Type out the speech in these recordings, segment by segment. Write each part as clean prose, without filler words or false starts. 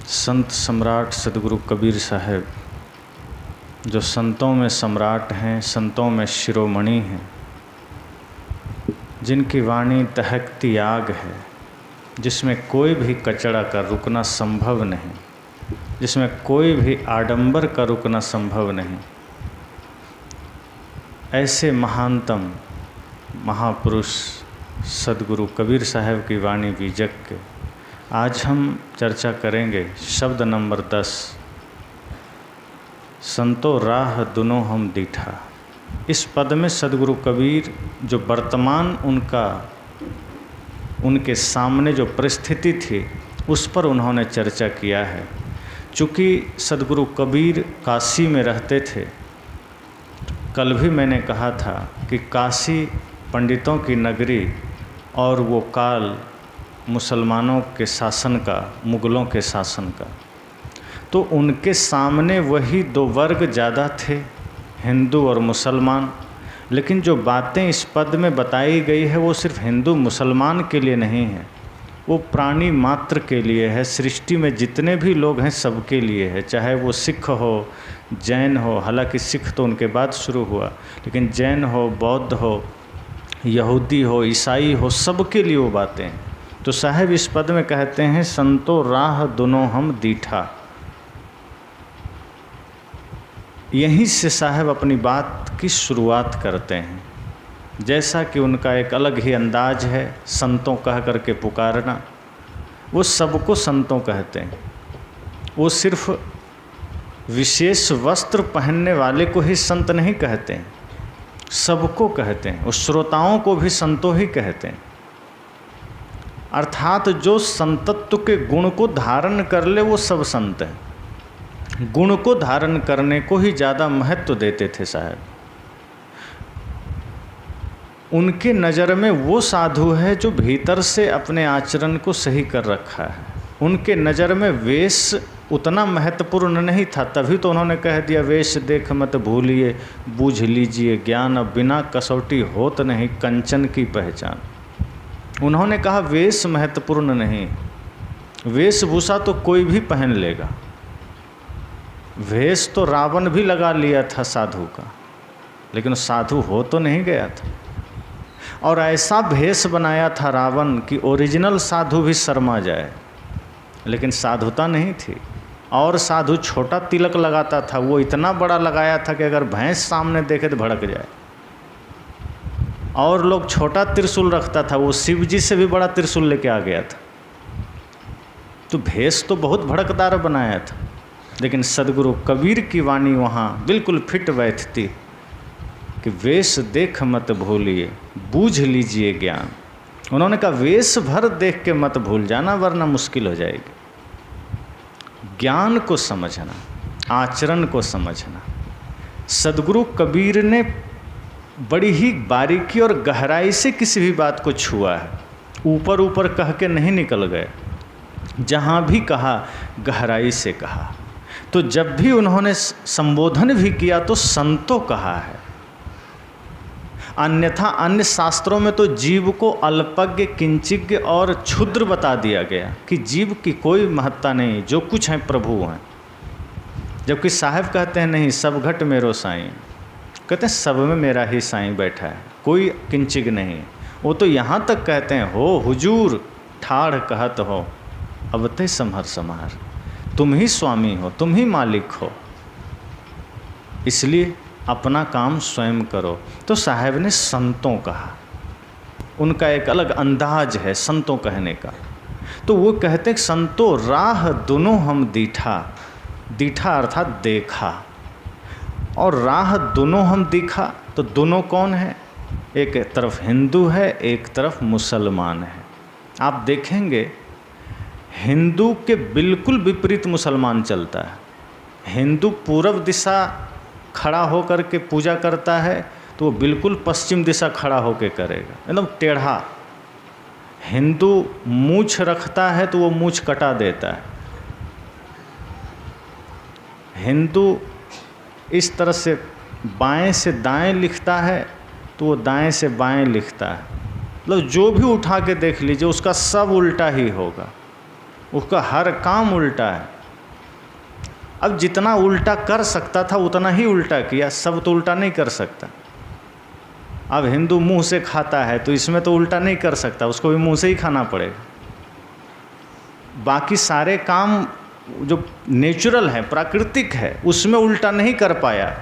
संत सम्राट सदगुरु कबीर साहब जो संतों में सम्राट हैं, संतों में शिरोमणि हैं, जिनकी वाणी दहकती आग है, जिसमें कोई भी कचड़ा का रुकना संभव नहीं, जिसमें कोई भी आडंबर का रुकना संभव नहीं, ऐसे महानतम महापुरुष सदगुरु कबीर साहब की वाणी बीजक के आज हम चर्चा करेंगे। शब्द नंबर 10, संतो राह दुनो हम दीठा। इस पद में सदगुरु कबीर जो वर्तमान उनके सामने जो परिस्थिति थी उस पर उन्होंने चर्चा किया है। चूँकि सदगुरु कबीर काशी में रहते थे, कल भी मैंने कहा था कि काशी पंडितों की नगरी और वो काल मुसलमानों के शासन का, मुग़लों के शासन का, तो उनके सामने वही दो वर्ग ज़्यादा थे, हिंदू और मुसलमान। लेकिन जो बातें इस पद में बताई गई है वो सिर्फ हिंदू मुसलमान के लिए नहीं है, वो प्राणी मात्र के लिए है। सृष्टि में जितने भी लोग हैं सबके लिए है, चाहे वो सिख हो, जैन हो, हालांकि सिख तो उनके बाद शुरू हुआ, लेकिन जैन हो, बौद्ध हो, यहूदी हो, ईसाई हो, सबके लिए वो बातें हैं। तो साहब इस पद में कहते हैं संतो राह दुनो हम दीठा। यहीं से साहब अपनी बात की शुरुआत करते हैं। जैसा कि उनका एक अलग ही अंदाज है संतों कह करके पुकारना। वो सबको संतों कहते हैं, वो सिर्फ विशेष वस्त्र पहनने वाले को ही संत नहीं कहते हैं, सबको कहते हैं। उस श्रोताओं को भी संतों ही कहते हैं। अर्थात जो संतत्व के गुण को धारण कर ले वो सब संत हैं। गुण को धारण करने को ही ज़्यादा महत्व देते थे साहब। उनके नज़र में वो साधु है जो भीतर से अपने आचरण को सही कर रखा है। उनके नज़र में वेश उतना महत्वपूर्ण नहीं था, तभी तो उन्होंने कह दिया वेश देख मत भूलिए, बूझ लीजिए ज्ञान अब बिना कसौटी होत नहीं, कंचन की पहचान। उन्होंने कहा वेश महत्वपूर्ण नहीं, वेशभूषा तो कोई भी पहन लेगा। वेश तो रावण भी लगा लिया था साधु का, लेकिन साधु हो तो नहीं गया था। और ऐसा भेष बनाया था रावण कि ओरिजिनल साधु भी शर्मा जाए, लेकिन साधुता नहीं थी। और साधु छोटा तिलक लगाता था, वो इतना बड़ा लगाया था कि अगर भैंस सामने देखे तो भड़क जाए। और लोग छोटा त्रिशूल रखता था, वो शिव जी से भी बड़ा त्रिशूल लेके आ गया था। तो भेष तो बहुत भड़कदार बनाया था, लेकिन सदगुरु कबीर की वाणी वहाँ बिल्कुल फिट बैठती कि वेश देख मत भूलिए, बूझ लीजिए ज्ञान। उन्होंने कहा वेश भर देख के मत भूल जाना, वरना मुश्किल हो जाएगी। ज्ञान को समझना, आचरण को समझना। सदगुरु कबीर ने बड़ी ही बारीकी और गहराई से किसी भी बात को छुआ है। ऊपर ऊपर कह के नहीं निकल गए, जहाँ भी कहा गहराई से कहा। तो जब भी उन्होंने संबोधन भी किया तो संतों कहा है। अन्यथा अन्य शास्त्रों में तो जीव को अल्पज्ञ, किंचिज्ञ और क्षुद्र बता दिया गया कि जीव की कोई महत्ता नहीं, जो कुछ है प्रभु हैं। जबकि साहब कहते हैं नहीं, सब घट मेरो साईं। कहते हैं सब में मेरा ही साईं बैठा है, कोई किंचिग नहीं। वो तो यहाँ तक कहते हैं हो हुजूर ठाढ़ कहत हो, अब ते संहर समार, तुम ही स्वामी हो, तुम ही मालिक हो, इसलिए अपना काम स्वयं करो। तो साहब ने संतों कहा, उनका एक अलग अंदाज है संतों कहने का। तो वो कहते हैं संतों राह दोनों हम दीठा। दीठा अर्थात देखा, और राह दोनों हम दिखा। तो दोनों कौन है? एक तरफ हिंदू है, एक तरफ मुसलमान है। आप देखेंगे हिंदू के बिल्कुल विपरीत मुसलमान चलता है। हिंदू पूर्व दिशा खड़ा होकर के पूजा करता है तो वो बिल्कुल पश्चिम दिशा खड़ा होकर करेगा, एकदम टेढ़ा। हिंदू मूछ रखता है तो वो मूछ कटा देता है। हिंदू इस तरह से बाएं से दाएं लिखता है तो वो दाएं से बाएं लिखता है। मतलब जो भी उठा के देख लीजिए उसका सब उल्टा ही होगा। उसका हर काम उल्टा है। अब जितना उल्टा कर सकता था उतना ही उल्टा किया, सब तो उल्टा नहीं कर सकता। अब हिंदू मुंह से खाता है तो इसमें तो उल्टा नहीं कर सकता, उसको भी मुंह से ही खाना पड़ेगा। बाकी सारे काम जो नेचुरल है, प्राकृतिक है, उसमें उल्टा नहीं कर पाया,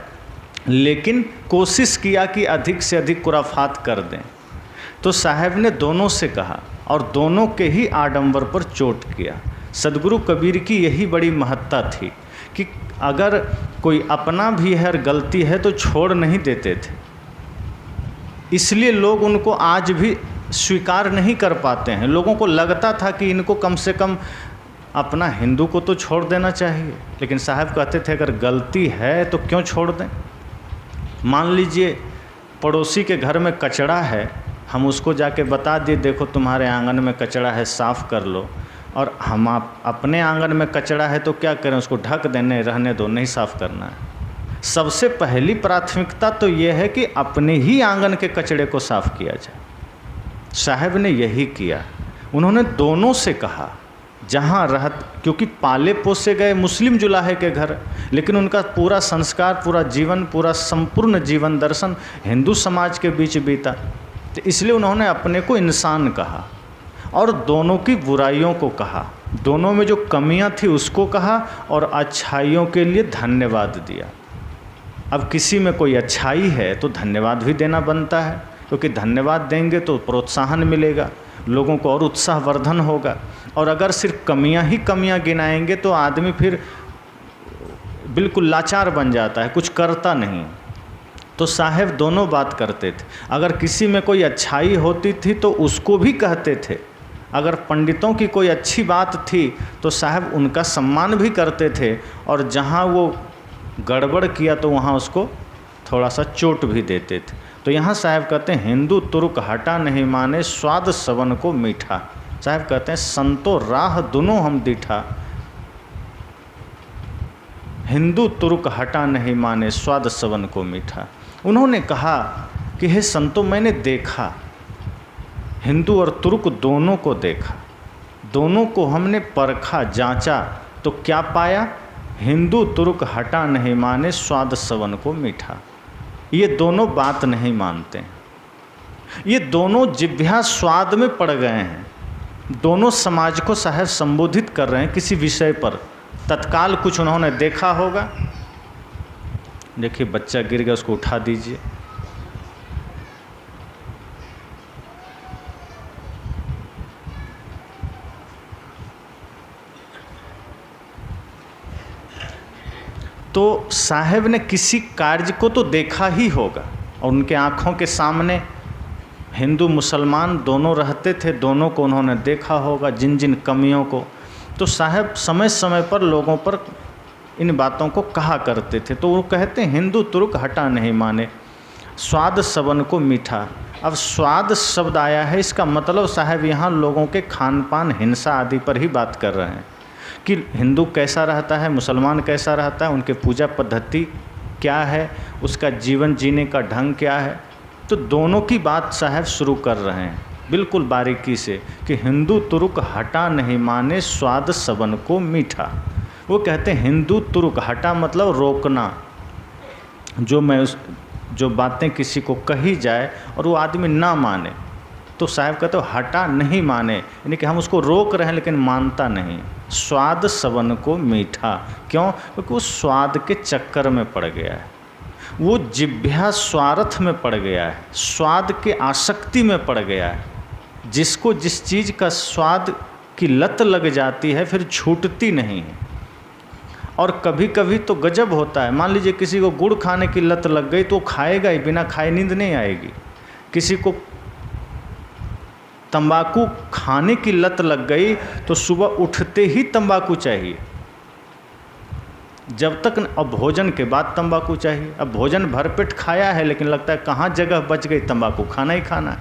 लेकिन कोशिश किया कि अधिक से अधिक खुराफात कर दें। तो साहब ने दोनों से कहा और दोनों के ही आडंबर पर चोट किया। सदगुरु कबीर की यही बड़ी महत्ता थी कि अगर कोई अपना भी है और गलती है तो छोड़ नहीं देते थे। इसलिए लोग उनको आज भी स्वीकार नहीं कर पाते हैं। लोगों को लगता था कि इनको कम से कम अपना हिंदू को तो छोड़ देना चाहिए, लेकिन साहब कहते थे अगर गलती है तो क्यों छोड़ दें। मान लीजिए पड़ोसी के घर में कचरा है, हम उसको जाके बता दिए देखो तुम्हारे आंगन में कचरा है, साफ़ कर लो, और हम अपने आंगन में कचरा है तो क्या करें, उसको ढक देने, रहने दो, नहीं साफ़ करना है। सबसे पहली प्राथमिकता तो ये है कि अपने ही आंगन के कचरे को साफ़ किया जाए। साहब ने यही किया। उन्होंने दोनों से कहा जहाँ क्योंकि पाले पोसे गए मुस्लिम जुलाहे के घर, लेकिन उनका पूरा संस्कार, पूरा जीवन, पूरा संपूर्ण जीवन दर्शन हिंदू समाज के बीच बीता, तो इसलिए उन्होंने अपने को इंसान कहा और दोनों की बुराइयों को कहा, दोनों में जो कमियां थी उसको कहा और अच्छाइयों के लिए धन्यवाद दिया। अब किसी में कोई अच्छाई है तो धन्यवाद भी देना बनता है, क्योंकि धन्यवाद देंगे तो प्रोत्साहन मिलेगा, लोगों को और उत्साहवर्धन होगा। और अगर सिर्फ कमियां ही कमियां गिनाएंगे तो आदमी फिर बिल्कुल लाचार बन जाता है, कुछ करता नहीं। तो साहब दोनों बात करते थे। अगर किसी में कोई अच्छाई होती थी तो उसको भी कहते थे, अगर पंडितों की कोई अच्छी बात थी तो साहब उनका सम्मान भी करते थे, और जहाँ वो गड़बड़ किया तो वहाँ उसको थोड़ा सा चोट भी देते थे। तो यहाँ साहब कहते हैं हिंदू तुर्क हटा नहीं माने, स्वाद सवन को मीठा। साहब कहते हैं संतो राह दोनों हम दीठा, हिंदू तुर्क हटा नहीं माने, स्वाद सवन को मीठा। उन्होंने कहा कि हे संतो, मैंने देखा, हिंदू और तुर्क दोनों को देखा, दोनों को हमने परखा, जांचा, तो क्या पाया, हिंदू तुर्क हटा नहीं माने, स्वाद सवन को मीठा। ये दोनों बात नहीं मानते, ये दोनों जिह्वा स्वाद में पड़ गए हैं। दोनों समाज को साहब संबोधित कर रहे हैं किसी विषय पर, तत्काल कुछ उन्होंने देखा होगा। देखिए बच्चा गिर गया, उसको उठा दीजिए। तो साहब ने किसी कार्य को तो देखा ही होगा, और उनके आँखों के सामने हिंदू मुसलमान दोनों रहते थे, दोनों को उन्होंने देखा होगा, जिन जिन कमियों को। तो साहब समय समय पर लोगों पर इन बातों को कहा करते थे। तो वो कहते हैं हिंदू तुर्क हटा नहीं माने, स्वाद सवन को मीठा। अब स्वाद शब्द आया है, इसका मतलब साहब यहाँ लोगों के खान पान, हिंसा आदि पर ही बात कर रहे हैं कि हिंदू कैसा रहता है, मुसलमान कैसा रहता है, उनके पूजा पद्धति क्या है, उसका जीवन जीने का ढंग क्या है। तो दोनों की बात साहब शुरू कर रहे हैं बिल्कुल बारीकी से कि हिंदू तुर्क हटा नहीं माने, स्वाद सवन को मीठा। वो कहते हैं हिंदू तुर्क हटा मतलब रोकना, जो बातें किसी को कही जाए और वो आदमी ना माने, तो साहब कहते हो हटा नहीं माने, यानी कि हम उसको रोक रहे हैं लेकिन मानता नहीं। स्वाद सवन को मीठा, क्यों? क्योंकि वो स्वाद के चक्कर में पड़ गया है, वो जिह्वा स्वार्थ में पड़ गया है, स्वाद के आसक्ति में पड़ गया है। जिसको जिस चीज़ का स्वाद की लत लग जाती है फिर छूटती नहीं है। और कभी कभी तो गजब होता है, मान लीजिए किसी को गुड़ खाने की लत लग गई तो खाएगा ही, बिना खाए नींद नहीं आएगी। किसी को तंबाकू खाने की लत लग गई तो सुबह उठते ही तंबाकू चाहिए, जब तक अब भोजन के बाद तंबाकू चाहिए। अब भोजन भरपेट खाया है लेकिन लगता है कहाँ जगह बच गई, तंबाकू खाना ही खाना है।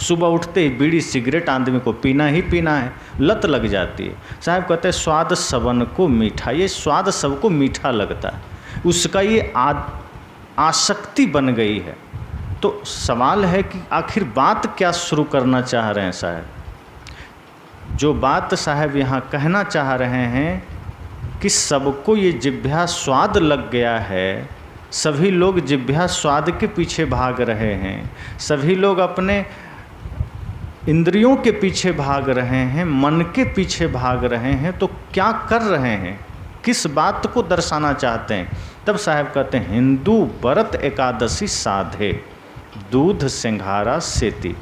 सुबह उठते ही बीड़ी सिगरेट आदमी को पीना ही पीना है, लत लग जाती है। साहब कहते हैं स्वाद सवन को मीठा, ये स्वाद सबको मीठा लगता है, उसका ये आसक्ति बन गई है। तो सवाल है कि आखिर बात क्या शुरू करना चाह रहे हैं साहब? जो बात साहब यहाँ कहना चाह रहे हैं कि सबको ये जिह्वा स्वाद लग गया है, सभी लोग जिह्वा स्वाद के पीछे भाग रहे हैं, सभी लोग अपने इंद्रियों के पीछे भाग रहे हैं, मन के पीछे भाग रहे हैं, तो क्या कर रहे हैं, किस बात को दर्शाना चाहते हैं। तब साहब कहते हैं हिंदू व्रत एकादशी साधे दूध सिंघारा सेती।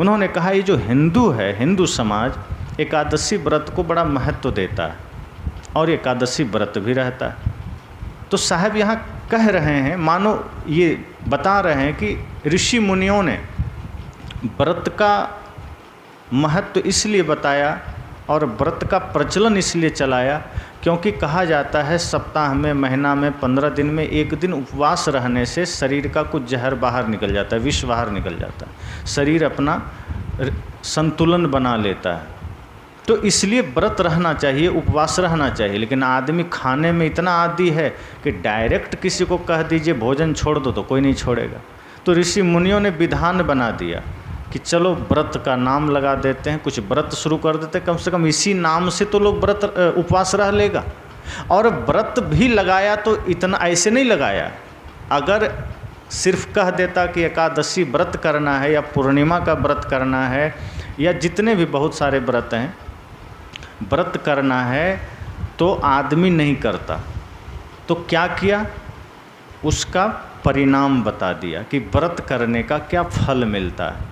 उन्होंने कहा ये जो हिंदू है, हिंदू समाज एकादशी व्रत को बड़ा महत्व देता है और एकादशी व्रत भी रहता है। तो साहब यहाँ कह रहे हैं, मानो ये बता रहे हैं कि ऋषि मुनियों ने व्रत का महत्व इसलिए बताया और व्रत का प्रचलन इसलिए चलाया क्योंकि कहा जाता है सप्ताह में, महीना में, 15 दिन में एक दिन उपवास रहने से शरीर का कुछ जहर बाहर निकल जाता है, विष बाहर निकल जाता है, शरीर अपना संतुलन बना लेता है। तो इसलिए व्रत रहना चाहिए, उपवास रहना चाहिए। लेकिन आदमी खाने में इतना आदी है कि डायरेक्ट किसी को कह दीजिए भोजन छोड़ दो तो कोई नहीं छोड़ेगा। तो ऋषि मुनियों ने विधान बना दिया कि चलो व्रत का नाम लगा देते हैं, कुछ व्रत शुरू कर देते हैं, कम से कम इसी नाम से तो लोग व्रत उपवास रह लेगा। और व्रत भी लगाया तो इतना ऐसे नहीं लगाया, अगर सिर्फ कह देता कि एकादशी व्रत करना है या पूर्णिमा का व्रत करना है या जितने भी बहुत सारे व्रत हैं व्रत करना है तो आदमी नहीं करता। तो क्या किया, उसका परिणाम बता दिया कि व्रत करने का क्या फल मिलता है।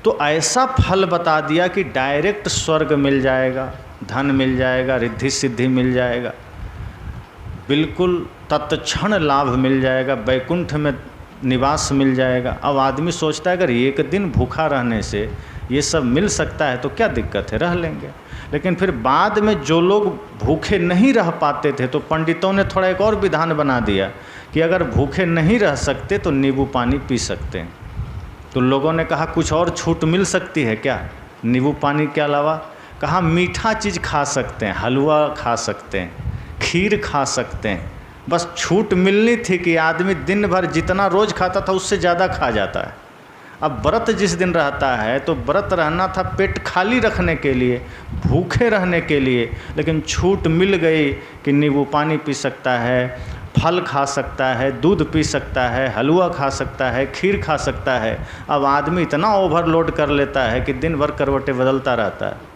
तो ऐसा फल बता दिया कि डायरेक्ट स्वर्ग मिल जाएगा, धन मिल जाएगा, रिद्धि सिद्धि मिल जाएगा, बिल्कुल तत्क्षण लाभ मिल जाएगा, वैकुंठ में निवास मिल जाएगा। अब आदमी सोचता है अगर एक दिन भूखा रहने से ये सब मिल सकता है तो क्या दिक्कत है, रह लेंगे। लेकिन फिर बाद में जो लोग भूखे नहीं रह पाते थे तो पंडितों ने थोड़ा एक और विधान बना दिया कि अगर भूखे नहीं रह सकते तो नींबू पानी पी सकते हैं। तो लोगों ने कहा कुछ और छूट मिल सकती है क्या नींबू पानी के अलावा। कहा मीठा चीज़ खा सकते हैं, हलवा खा सकते हैं, खीर खा सकते हैं, बस छूट मिलनी थी कि आदमी दिन भर जितना रोज़ खाता था उससे ज़्यादा खा जाता है। अब व्रत जिस दिन रहता है तो व्रत रहना था पेट खाली रखने के लिए, भूखे रहने के लिए, लेकिन छूट मिल गई कि नींबू पानी पी सकता है, फल खा सकता है, दूध पी सकता है, हलवा खा सकता है, खीर खा सकता है। अब आदमी इतना ओवरलोड कर लेता है कि दिन भर करवटें बदलता रहता है।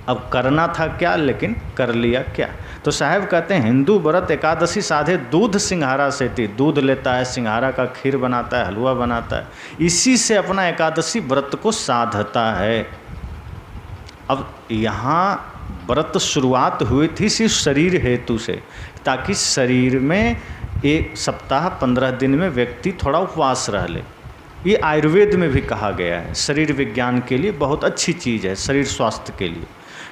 अब करना था क्या, लेकिन कर लिया क्या। तो साहब कहते हैं हिंदू व्रत एकादशी साधे दूध सिंघारा सेती, दूध लेता है, सिंघारा का खीर बनाता है, हलवा बनाता है, इसी से अपना एकादशी व्रत को साधता है। अब यहाँ व्रत शुरुआत हुई थी सिर्फ शरीर हेतु से, ताकि शरीर में एक सप्ताह 15 दिन में व्यक्ति थोड़ा उपवास रह ले। ये आयुर्वेद में भी कहा गया है, शरीर विज्ञान के लिए बहुत अच्छी चीज़ है, शरीर स्वास्थ्य के लिए,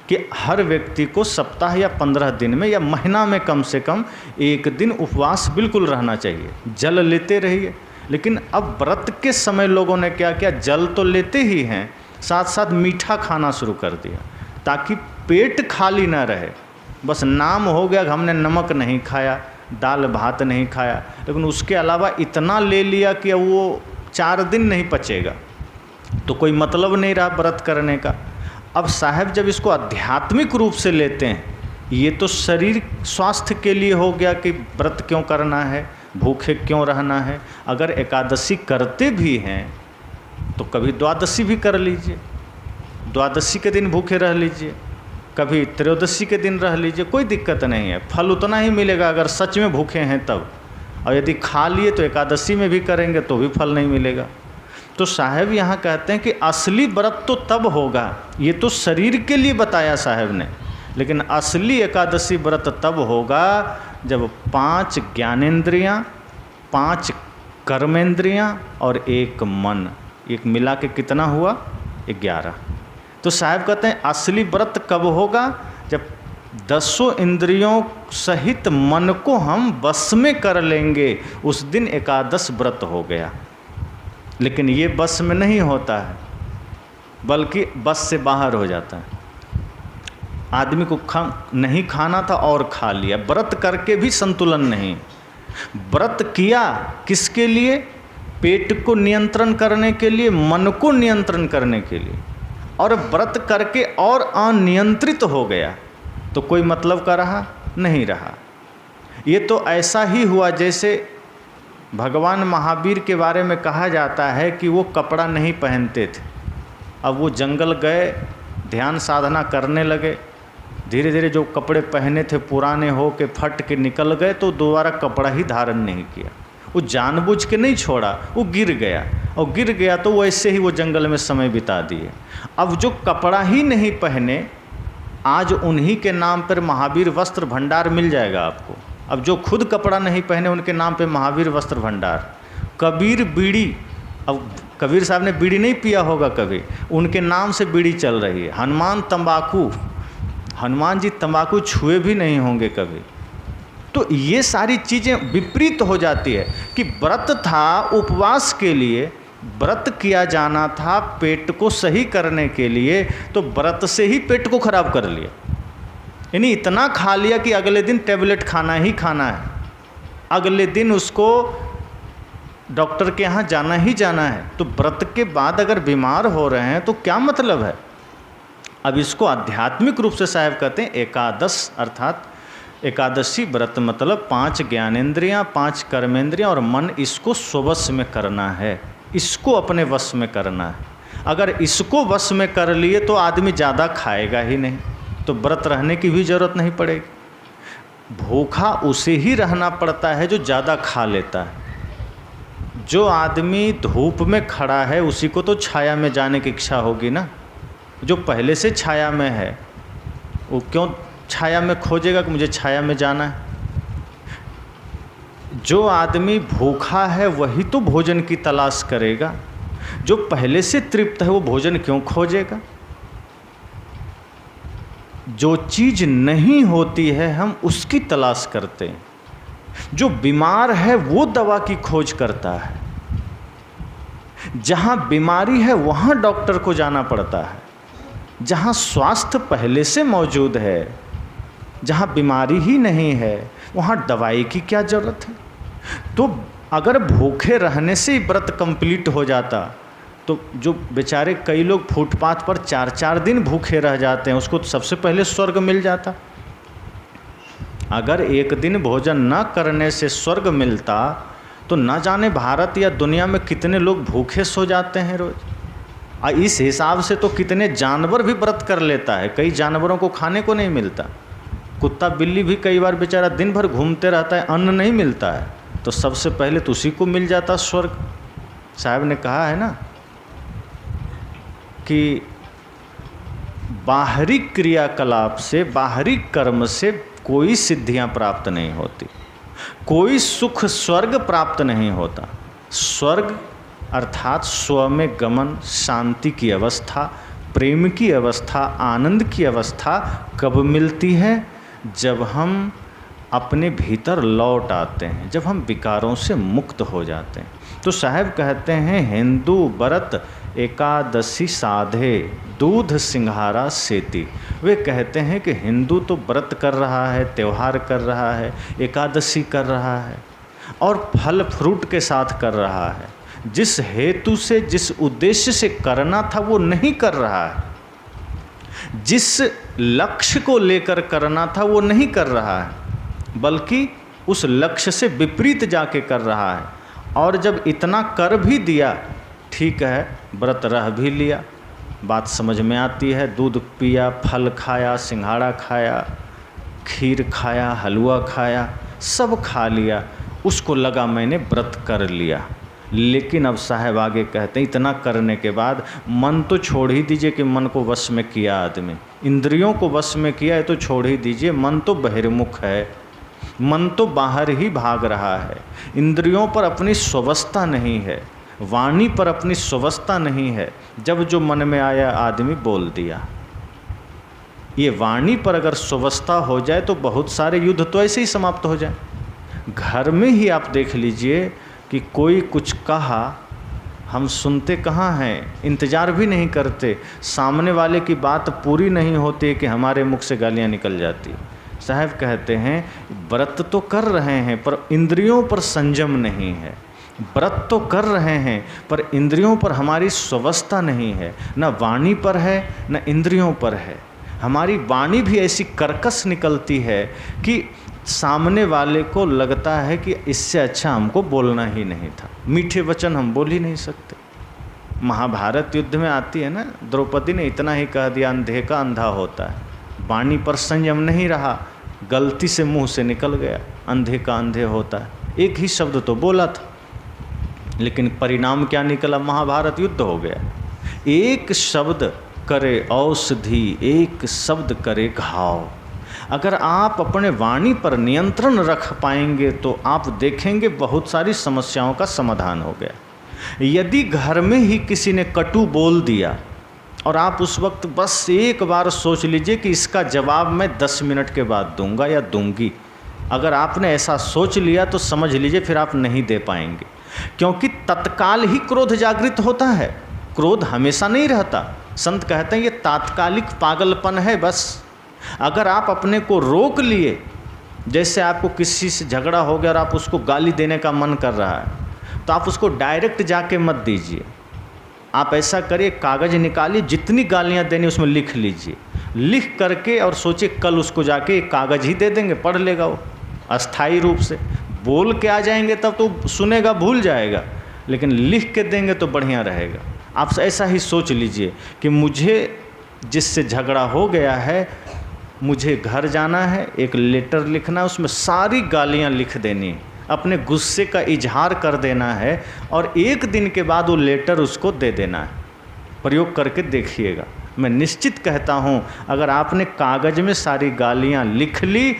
कि हर व्यक्ति को सप्ताह या 15 दिन में या महीना में कम से कम एक दिन उपवास बिल्कुल रहना चाहिए। जल लेते रहिए, लेकिन अब व्रत के समय लोगों ने क्या किया, जल तो लेते ही हैं, साथ साथ मीठा खाना शुरू कर दिया ताकि पेट खाली ना रहे। बस नाम हो गया कि हमने नमक नहीं खाया, दाल भात नहीं खाया, लेकिन उसके अलावा इतना ले लिया कि वो 4 दिन नहीं पचेगा, तो कोई मतलब नहीं रहा व्रत करने का। अब साहब जब इसको आध्यात्मिक रूप से लेते हैं, ये तो शरीर स्वास्थ्य के लिए हो गया कि व्रत क्यों करना है, भूखे क्यों रहना है। अगर एकादशी करते भी हैं तो कभी द्वादशी भी कर लीजिए, द्वादशी के दिन भूखे रह लीजिए, कभी त्रयोदशी के दिन रह लीजिए, कोई दिक्कत नहीं है। फल उतना ही मिलेगा अगर सच में भूखे हैं तब, और यदि खा लिए तो एकादशी में भी करेंगे तो भी फल नहीं मिलेगा। तो साहब यहाँ कहते हैं कि असली व्रत तो तब होगा, ये तो शरीर के लिए बताया साहब ने, लेकिन असली एकादशी व्रत तब होगा जब 5 ज्ञानेंद्रियाँ, 5 कर्मेंद्रियाँ और 1 मन, एक मिला के कितना हुआ, 11। तो साहब कहते हैं असली व्रत कब होगा, जब 10 इंद्रियों सहित मन को हम बस में कर लेंगे, उस दिन एकादश व्रत हो गया। लेकिन ये बस में नहीं होता है, बल्कि बस से बाहर हो जाता है। आदमी को नहीं खाना था और खा लिया, व्रत करके भी संतुलन नहीं। व्रत किया किसके लिए, पेट को नियंत्रण करने के लिए, मन को नियंत्रण करने के लिए, और व्रत करके और अनियंत्रित हो गया तो कोई मतलब का रहा नहीं रहा। ये तो ऐसा ही हुआ जैसे भगवान महावीर के बारे में कहा जाता है कि वो कपड़ा नहीं पहनते थे। अब वो जंगल गए, ध्यान साधना करने लगे, धीरे धीरे जो कपड़े पहने थे पुराने हो के फट के निकल गए तो दोबारा कपड़ा ही धारण नहीं किया। वो जानबूझ के नहीं छोड़ा, वो गिर गया, और गिर गया तो वैसे ही वो जंगल में समय बिता दिए। अब जो कपड़ा ही नहीं पहने, आज उन्हीं के नाम पर महावीर वस्त्र भंडार मिल जाएगा आपको। अब जो खुद कपड़ा नहीं पहने उनके नाम पे महावीर वस्त्र भंडार। कबीर बीड़ी, अब कबीर साहब ने बीड़ी नहीं पिया होगा कभी, उनके नाम से बीड़ी चल रही है। हनुमान तंबाकू, हनुमान जी तंबाकू छुए भी नहीं होंगे कभी। तो ये सारी चीज़ें विपरीत हो जाती है कि व्रत था उपवास के लिए, व्रत किया जाना था पेट को सही करने के लिए, तो व्रत से ही पेट को खराब कर लिया। यानी इतना खा लिया कि अगले दिन टैबलेट खाना ही खाना है, अगले दिन उसको डॉक्टर के यहाँ जाना ही जाना है। तो व्रत के बाद अगर बीमार हो रहे हैं तो क्या मतलब है। अब इसको आध्यात्मिक रूप से साहब कहते हैं एकादश, अर्थात एकादशी व्रत मतलब 5 ज्ञानेंद्रियाँ, 5 कर्मेंद्रियाँ और मन, इसको स्ववश में करना है, इसको अपने वश में करना है। अगर इसको वश में कर लिए तो आदमी ज़्यादा खाएगा ही नहीं, तो व्रत रहने की भी ज़रूरत नहीं पड़ेगी। भूखा उसे ही रहना पड़ता है जो ज़्यादा खा लेता है। जो आदमी धूप में खड़ा है उसी को तो छाया में जाने की इच्छा होगी ना। जो पहले से छाया में है वो क्यों छाया में खोजेगा कि मुझे छाया में जाना है। जो आदमी भूखा है वही तो भोजन की तलाश करेगा, जो पहले से तृप्त है वो भोजन क्यों खोजेगा। जो चीज़ नहीं होती है हम उसकी तलाश करते हैं। जो बीमार है वो दवा की खोज करता है। जहाँ बीमारी है वहाँ डॉक्टर को जाना पड़ता है। जहाँ स्वास्थ्य पहले से मौजूद है, जहाँ बीमारी ही नहीं है, वहाँ दवाई की क्या ज़रूरत है। तो अगर भूखे रहने से ही व्रत कंप्लीट हो जाता तो जो बेचारे कई लोग फुटपाथ पर 4-4 दिन भूखे रह जाते हैं उसको तो सबसे पहले स्वर्ग मिल जाता। अगर एक दिन भोजन न करने से स्वर्ग मिलता तो न जाने भारत या दुनिया में कितने लोग भूखे सो जाते हैं रोज। इस हिसाब से तो कितने जानवर भी व्रत कर लेता है। कई जानवरों को खाने को नहीं मिलता, कुत्ता बिल्ली भी कई बार बेचारा दिन भर घूमते रहता है, अन्न नहीं मिलता है, तो सबसे पहले तो उसी को मिल जाता स्वर्ग। साहब ने कहा है ना कि बाहरी क्रियाकलाप से, बाहरी कर्म से कोई सिद्धियां प्राप्त नहीं होती, कोई सुख स्वर्ग प्राप्त नहीं होता। स्वर्ग अर्थात स्व में गमन, शांति की अवस्था, प्रेम की अवस्था, आनंद की अवस्था कब मिलती है? जब हम अपने भीतर लौट आते हैं, जब हम विकारों से मुक्त हो जाते हैं। तो साहब कहते हैं हिंदू व्रत एकादशी साधे दूध सिंघारा सेती। वे कहते हैं कि हिंदू तो व्रत कर रहा है, त्यौहार कर रहा है, एकादशी कर रहा है और फल फ्रूट के साथ कर रहा है। जिस हेतु से, जिस उद्देश्य से करना था वो नहीं कर रहा है, जिस लक्ष्य को लेकर करना था वो नहीं कर रहा है, बल्कि उस लक्ष्य से विपरीत जाके कर रहा है। और जब इतना कर भी दिया, ठीक है, व्रत रह भी लिया, बात समझ में आती है, दूध पिया, फल खाया, सिंघाड़ा खाया, खीर खाया, हलवा खाया, सब खा लिया, उसको लगा मैंने व्रत कर लिया। लेकिन अब साहब आगे कहते हैं इतना करने के बाद मन तो छोड़ ही दीजिए कि मन को वश में किया आदमी, इंद्रियों को वश में किया है तो छोड़ ही दीजिए। मन तो बहिर्मुख है, मन तो बाहर ही भाग रहा है, इंद्रियों पर अपनी स्ववस्था नहीं है, वाणी पर अपनी स्ववस्था नहीं है। जब जो मन में आया आदमी बोल दिया। ये वाणी पर अगर स्ववस्था हो जाए तो बहुत सारे युद्ध तो ऐसे ही समाप्त हो जाए। घर में ही आप देख लीजिए कि कोई कुछ कहा, हम सुनते कहाँ हैं, इंतज़ार भी नहीं करते, सामने वाले की बात पूरी नहीं होती कि हमारे मुख से गालियाँ निकल जाती। साहब कहते हैं व्रत तो कर रहे हैं पर इंद्रियों पर संयम नहीं है। व्रत तो कर रहे हैं पर इंद्रियों पर हमारी स्वस्था नहीं है, न वाणी पर है न इंद्रियों पर है। हमारी वाणी भी ऐसी कर्कश निकलती है कि सामने वाले को लगता है कि इससे अच्छा हमको बोलना ही नहीं था। मीठे वचन हम बोल ही नहीं सकते। महाभारत युद्ध में आती है ना, द्रौपदी ने इतना ही कह दिया, अंधे का अंधा होता है। वाणी पर संयम नहीं रहा, गलती से मुंह से निकल गया, अंधे का अंधे होता है। एक ही शब्द तो बोला था, लेकिन परिणाम क्या निकला? महाभारत युद्ध हो गया। एक शब्द करे औषधि, एक शब्द करे घाव। अगर आप अपने वाणी पर नियंत्रण रख पाएंगे तो आप देखेंगे बहुत सारी समस्याओं का समाधान हो गया। यदि घर में ही किसी ने कटु बोल दिया और आप उस वक्त बस एक बार सोच लीजिए कि इसका जवाब मैं 10 मिनट के बाद दूंगा या दूंगी, अगर आपने ऐसा सोच लिया तो समझ लीजिए फिर आप नहीं दे पाएंगे, क्योंकि तत्काल ही क्रोध जागृत होता है। क्रोध हमेशा नहीं रहता। संत कहते हैं ये तात्कालिक पागलपन है बस। अगर आप अपने को रोक लिए, जैसे आपको किसी से झगड़ा हो गया और आप उसको गाली देने का मन कर रहा है, तो आप उसको डायरेक्ट जाके मत दीजिए। आप ऐसा करिए, कागज़ निकालिए, जितनी गालियाँ देनी उसमें लिख लीजिए, लिख करके और सोचिए कल उसको जाके कागज़ ही दे देंगे, पढ़ लेगा वो अस्थाई रूप से। बोल के आ जाएंगे तब तो सुनेगा, भूल जाएगा, लेकिन लिख के देंगे तो बढ़िया रहेगा। आप ऐसा ही सोच लीजिए कि मुझे जिससे झगड़ा हो गया है, मुझे घर जाना है, एक लेटर लिखना है, उसमें सारी गालियाँ लिख देनी, अपने गुस्से का इजहार कर देना है और 1 दिन के बाद वो लेटर उसको दे देना है। प्रयोग करके देखिएगा। मैं निश्चित कहता हूँ, अगर आपने कागज़ में सारी गालियाँ लिख ली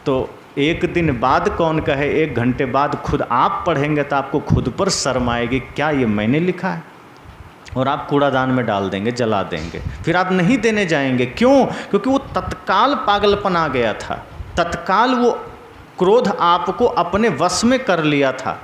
तो 1 दिन बाद कौन कहे 1 घंटे बाद खुद आप पढ़ेंगे तो आपको खुद पर शर्म आएगी, क्या ये मैंने लिखा है? और आप कूड़ादान में डाल देंगे, जला देंगे, फिर आप नहीं देने जाएंगे। क्यों? क्योंकि वो तत्काल पागलपन आ गया था, तत्काल वो क्रोध आपको अपने वश में कर लिया था।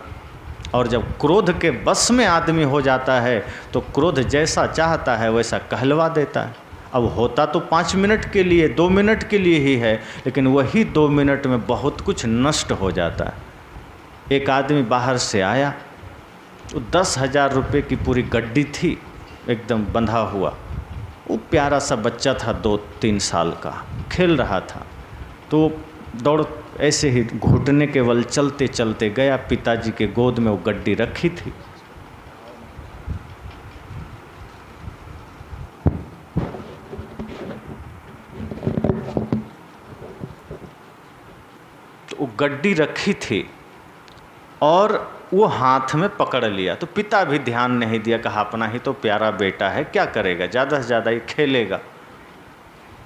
और जब क्रोध के वश में आदमी हो जाता है तो क्रोध जैसा चाहता है वैसा कहलवा देता है। अब होता तो 5 मिनट के लिए, 2 मिनट के लिए ही है, लेकिन वही 2 मिनट में बहुत कुछ नष्ट हो जाता है। एक आदमी बाहर से आया, तो 10,000 रुपये की पूरी गड्डी थी, एकदम बंधा हुआ। वो प्यारा सा बच्चा था, 2-3 साल का, खेल रहा था। तो दौड़ ऐसे ही घुटने के बल चलते चलते गया, पिताजी के गोद में वो गड्डी रखी थी। तो वो गड्डी रखी थी और वो हाथ में पकड़ लिया। तो पिता भी ध्यान नहीं दिया, कहा अपना ही तो प्यारा बेटा है, क्या करेगा, ज़्यादा से ज़्यादा ही खेलेगा।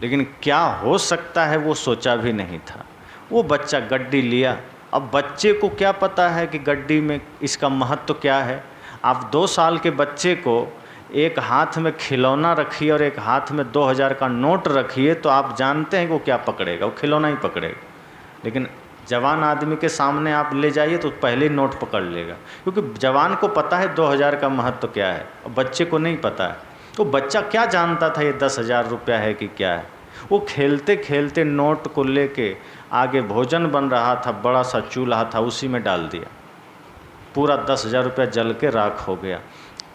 लेकिन क्या हो सकता है वो सोचा भी नहीं था। वो बच्चा गड्डी लिया। अब बच्चे को क्या पता है कि गड्डी में इसका महत्व क्या है। आप 2 साल के बच्चे को एक हाथ में खिलौना रखिए और एक हाथ में 2000 का नोट रखिए तो आप जानते हैं कि वो क्या पकड़ेगा, वो खिलौना ही पकड़ेगा। लेकिन जवान आदमी के सामने आप ले जाइए तो पहले ही नोट पकड़ लेगा, क्योंकि जवान को पता है 2000 का महत्व क्या है और बच्चे को नहीं पता है। तो बच्चा क्या जानता था ये 10,000 रुपया है कि क्या है। वो खेलते खेलते नोट को लेके आगे भोजन बन रहा था, बड़ा सा चूल्हा था, उसी में डाल दिया। पूरा 10,000 रुपया जल के राख हो गया।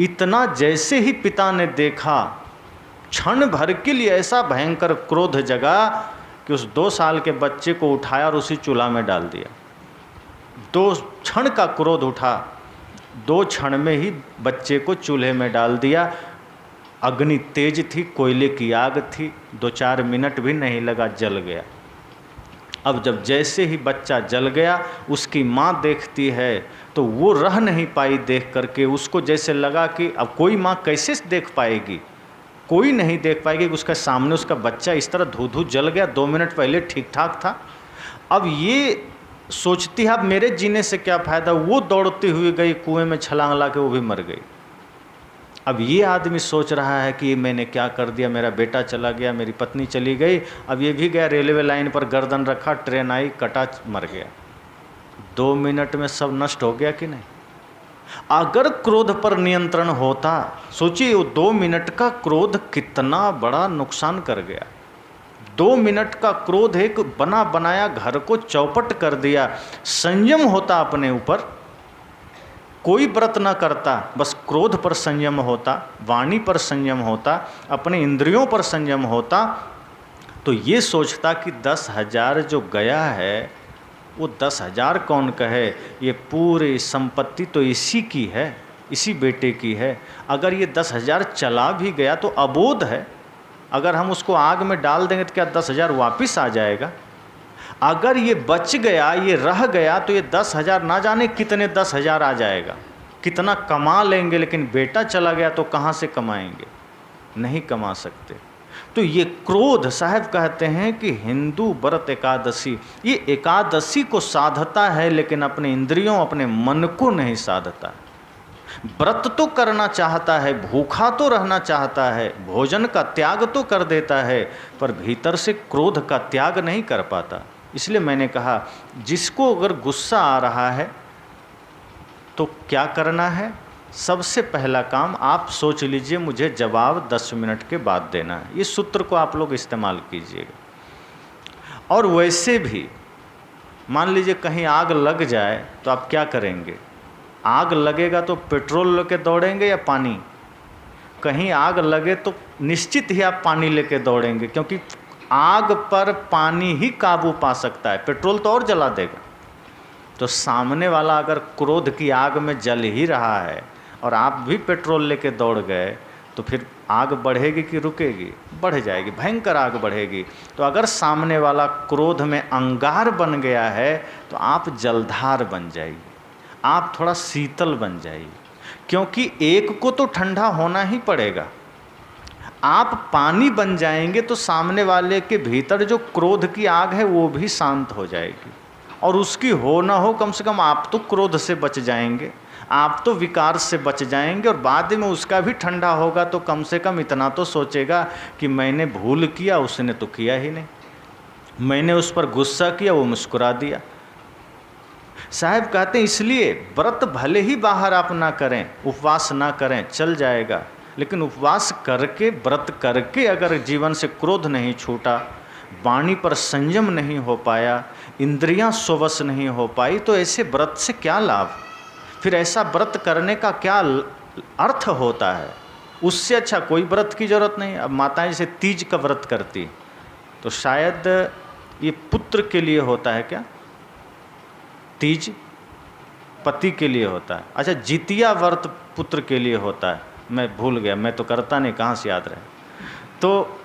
इतना जैसे ही पिता ने देखा, क्षण भर के लिए ऐसा भयंकर क्रोध जगा कि उस 2 साल के बच्चे को उठाया और उसी चूल्हा में डाल दिया। 2 क्षण का क्रोध उठा, 2 क्षण में ही बच्चे को चूल्हे में डाल दिया। अग्नि तेज थी, कोयले की आग थी, 2-4 मिनट भी नहीं लगा, जल गया। अब जब जैसे ही बच्चा जल गया, उसकी माँ देखती है तो वो रह नहीं पाई देख करके। उसको जैसे लगा कि अब कोई माँ कैसे देख पाएगी, कोई नहीं देख पाएगी कि उसके सामने उसका बच्चा इस तरह धू-धू जल गया। 2 मिनट पहले ठीक ठाक था। अब ये सोचती है अब मेरे जीने से क्या फ़ायदा। वो दौड़ती हुई गई, कुएं में छलांग ला के वो भी मर गई। अब ये आदमी सोच रहा है कि मैंने क्या कर दिया, मेरा बेटा चला गया, मेरी पत्नी चली गई, अब ये भी गया, रेलवे लाइन पर गर्दन रखा, ट्रेन आई, कटा, मर गया। 2 मिनट में सब नष्ट हो गया कि नहीं। अगर क्रोध पर नियंत्रण होता, सोचिए वो 2 मिनट का क्रोध कितना बड़ा नुकसान कर गया। 2 मिनट का क्रोध एक बना बनाया घर को चौपट कर दिया। संयम होता अपने ऊपर कोई व्रत न करता, बस क्रोध पर संयम होता, वाणी पर संयम होता, अपने इंद्रियों पर संयम होता, तो ये सोचता कि 10,000 जो गया है वो 10,000 कौन कहे, ये पूरी संपत्ति तो इसी की है, इसी बेटे की है। अगर ये 10,000 चला भी गया तो अबोध है, अगर हम उसको आग में डाल देंगे तो क्या 10,000 वापस आ जाएगा? अगर ये बच गया, ये रह गया, तो ये 10,000 ना जाने कितने 10,000 आ जाएगा, कितना कमा लेंगे, लेकिन बेटा चला गया तो कहाँ से कमाएंगे? नहीं कमा सकते। तो ये क्रोध, साहब कहते हैं कि हिंदू व्रत एकादशी, ये एकादशी को साधता है लेकिन अपने इंद्रियों, अपने मन को नहीं साधता। व्रत तो करना चाहता है, भूखा तो रहना चाहता है, भोजन का त्याग तो कर देता है, पर भीतर से क्रोध का त्याग नहीं कर पाता। इसलिए मैंने कहा, जिसको अगर गुस्सा आ रहा है तो क्या करना है? सबसे पहला काम आप सोच लीजिए, मुझे जवाब 10 मिनट के बाद देना है। ये सूत्र को आप लोग इस्तेमाल कीजिएगा। और वैसे भी मान लीजिए कहीं आग लग जाए तो आप क्या करेंगे? आग लगेगा तो पेट्रोल लेके दौड़ेंगे या पानी? कहीं आग लगे तो निश्चित ही आप पानी लेके दौड़ेंगे, क्योंकि आग पर पानी ही काबू पा सकता है, पेट्रोल तो और जला देगा। तो सामने वाला अगर क्रोध की आग में जल ही रहा है और आप भी पेट्रोल लेके दौड़ गए, तो फिर आग बढ़ेगी कि रुकेगी? बढ़ जाएगी, भयंकर आग बढ़ेगी। तो अगर सामने वाला क्रोध में अंगार बन गया है तो आप जलधार बन जाइए, आप थोड़ा शीतल बन जाइए, क्योंकि एक को तो ठंडा होना ही पड़ेगा। आप पानी बन जाएंगे तो सामने वाले के भीतर जो क्रोध की आग है वो भी शांत हो जाएगी, और उसकी हो ना हो, कम से कम आप तो क्रोध से बच जाएंगे, आप तो विकार से बच जाएंगे। और बाद में उसका भी ठंडा होगा तो कम से कम इतना तो सोचेगा कि मैंने भूल किया, उसने तो किया ही नहीं, मैंने उस पर गुस्सा किया, वो मुस्कुरा दिया। साहब कहते हैं इसलिए व्रत भले ही बाहर आप ना करें, उपवास ना करें, चल जाएगा, लेकिन उपवास करके, व्रत करके अगर जीवन से क्रोध नहीं छूटा, वाणी पर संयम नहीं हो पाया, इंद्रियां स्ववश नहीं हो पाई, तो ऐसे व्रत से क्या लाभ? फिर ऐसा व्रत करने का क्या अर्थ होता है? उससे अच्छा कोई व्रत की जरूरत नहीं। अब माताएं जैसे तीज का व्रत करती, तो शायद ये पुत्र के लिए होता है क्या? तीज पति के लिए होता है। अच्छा, जितिया व्रत पुत्र के लिए होता है, मैं भूल गया, मैं तो करता नहीं, कहाँ से याद रहे। तो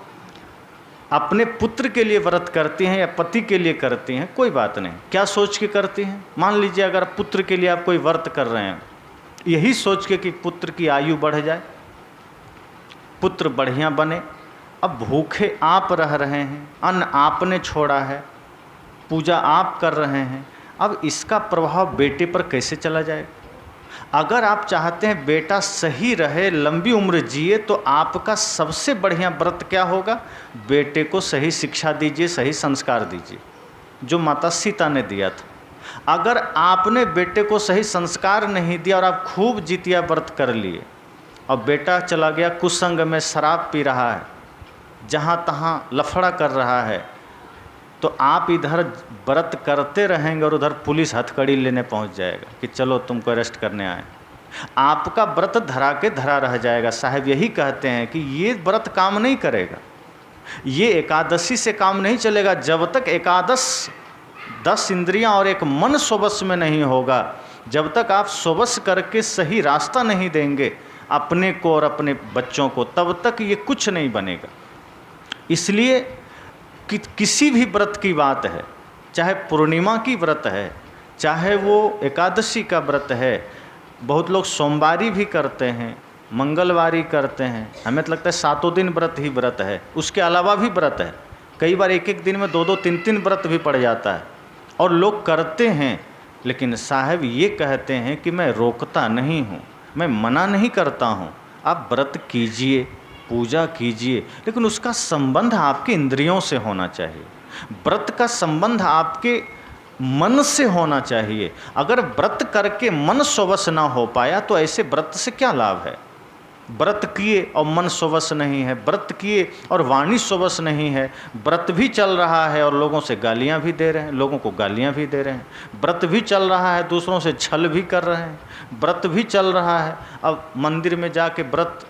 अपने पुत्र के लिए व्रत करती हैं या पति के लिए करती हैं, कोई बात नहीं, क्या सोच के करती हैं? मान लीजिए अगर पुत्र के लिए आप कोई व्रत कर रहे हैं, यही सोच के कि पुत्र की आयु बढ़ जाए, पुत्र बढ़िया बने। अब भूखे आप रह रहे हैं, अन्न आपने छोड़ा है, पूजा आप कर रहे हैं, अब इसका प्रभाव बेटे पर कैसे चला जाएगा? अगर आप चाहते हैं बेटा सही रहे, लंबी उम्र जिए, तो आपका सबसे बढ़िया व्रत क्या होगा? बेटे को सही शिक्षा दीजिए, सही संस्कार दीजिए, जो माता सीता ने दिया था। अगर आपने बेटे को सही संस्कार नहीं दिया और आप खूब जितिया व्रत कर लिए, और बेटा चला गया कुसंग में, शराब पी रहा है, जहाँ तहाँ लफड़ा कर रहा है, तो आप इधर व्रत करते रहेंगे और उधर पुलिस हथकड़ी लेने पहुंच जाएगा कि चलो तुमको अरेस्ट करने आए। आपका व्रत धरा के धरा रह जाएगा। साहब यही कहते हैं कि ये व्रत काम नहीं करेगा, ये एकादशी से काम नहीं चलेगा जब तक एकादश 10 इंद्रियां और एक मन स्ववश में नहीं होगा। जब तक आप स्ववश करके सही रास्ता नहीं देंगे अपने को और अपने बच्चों को, तब तक ये कुछ नहीं बनेगा। इसलिए कि किसी भी व्रत की बात है, चाहे पूर्णिमा की व्रत है, चाहे वो एकादशी का व्रत है, बहुत लोग सोमवारी भी करते हैं, मंगलवारी करते हैं, हमें तो लगता है 7 दिन व्रत ही व्रत है, उसके अलावा भी व्रत है। कई बार एक एक दिन में 2-2, 3-3 व्रत भी पड़ जाता है और लोग करते हैं। लेकिन साहब ये कहते हैं कि मैं रोकता नहीं हूँ, मैं मना नहीं करता हूँ, आप व्रत कीजिए, पूजा कीजिए, लेकिन उसका संबंध आपके इंद्रियों से होना चाहिए, व्रत का संबंध आपके मन से होना चाहिए। अगर व्रत करके मन स्ववश ना हो पाया तो ऐसे व्रत से क्या लाभ है? व्रत किए और मन स्ववश नहीं है, व्रत किए और वाणी स्ववश नहीं है, व्रत भी चल रहा है और लोगों से गालियां भी दे रहे हैं, लोगों को गालियां भी दे रहे हैं, व्रत भी चल रहा है, दूसरों से छल भी कर रहे हैं, व्रत भी चल रहा है, अब मंदिर में जाके व्रत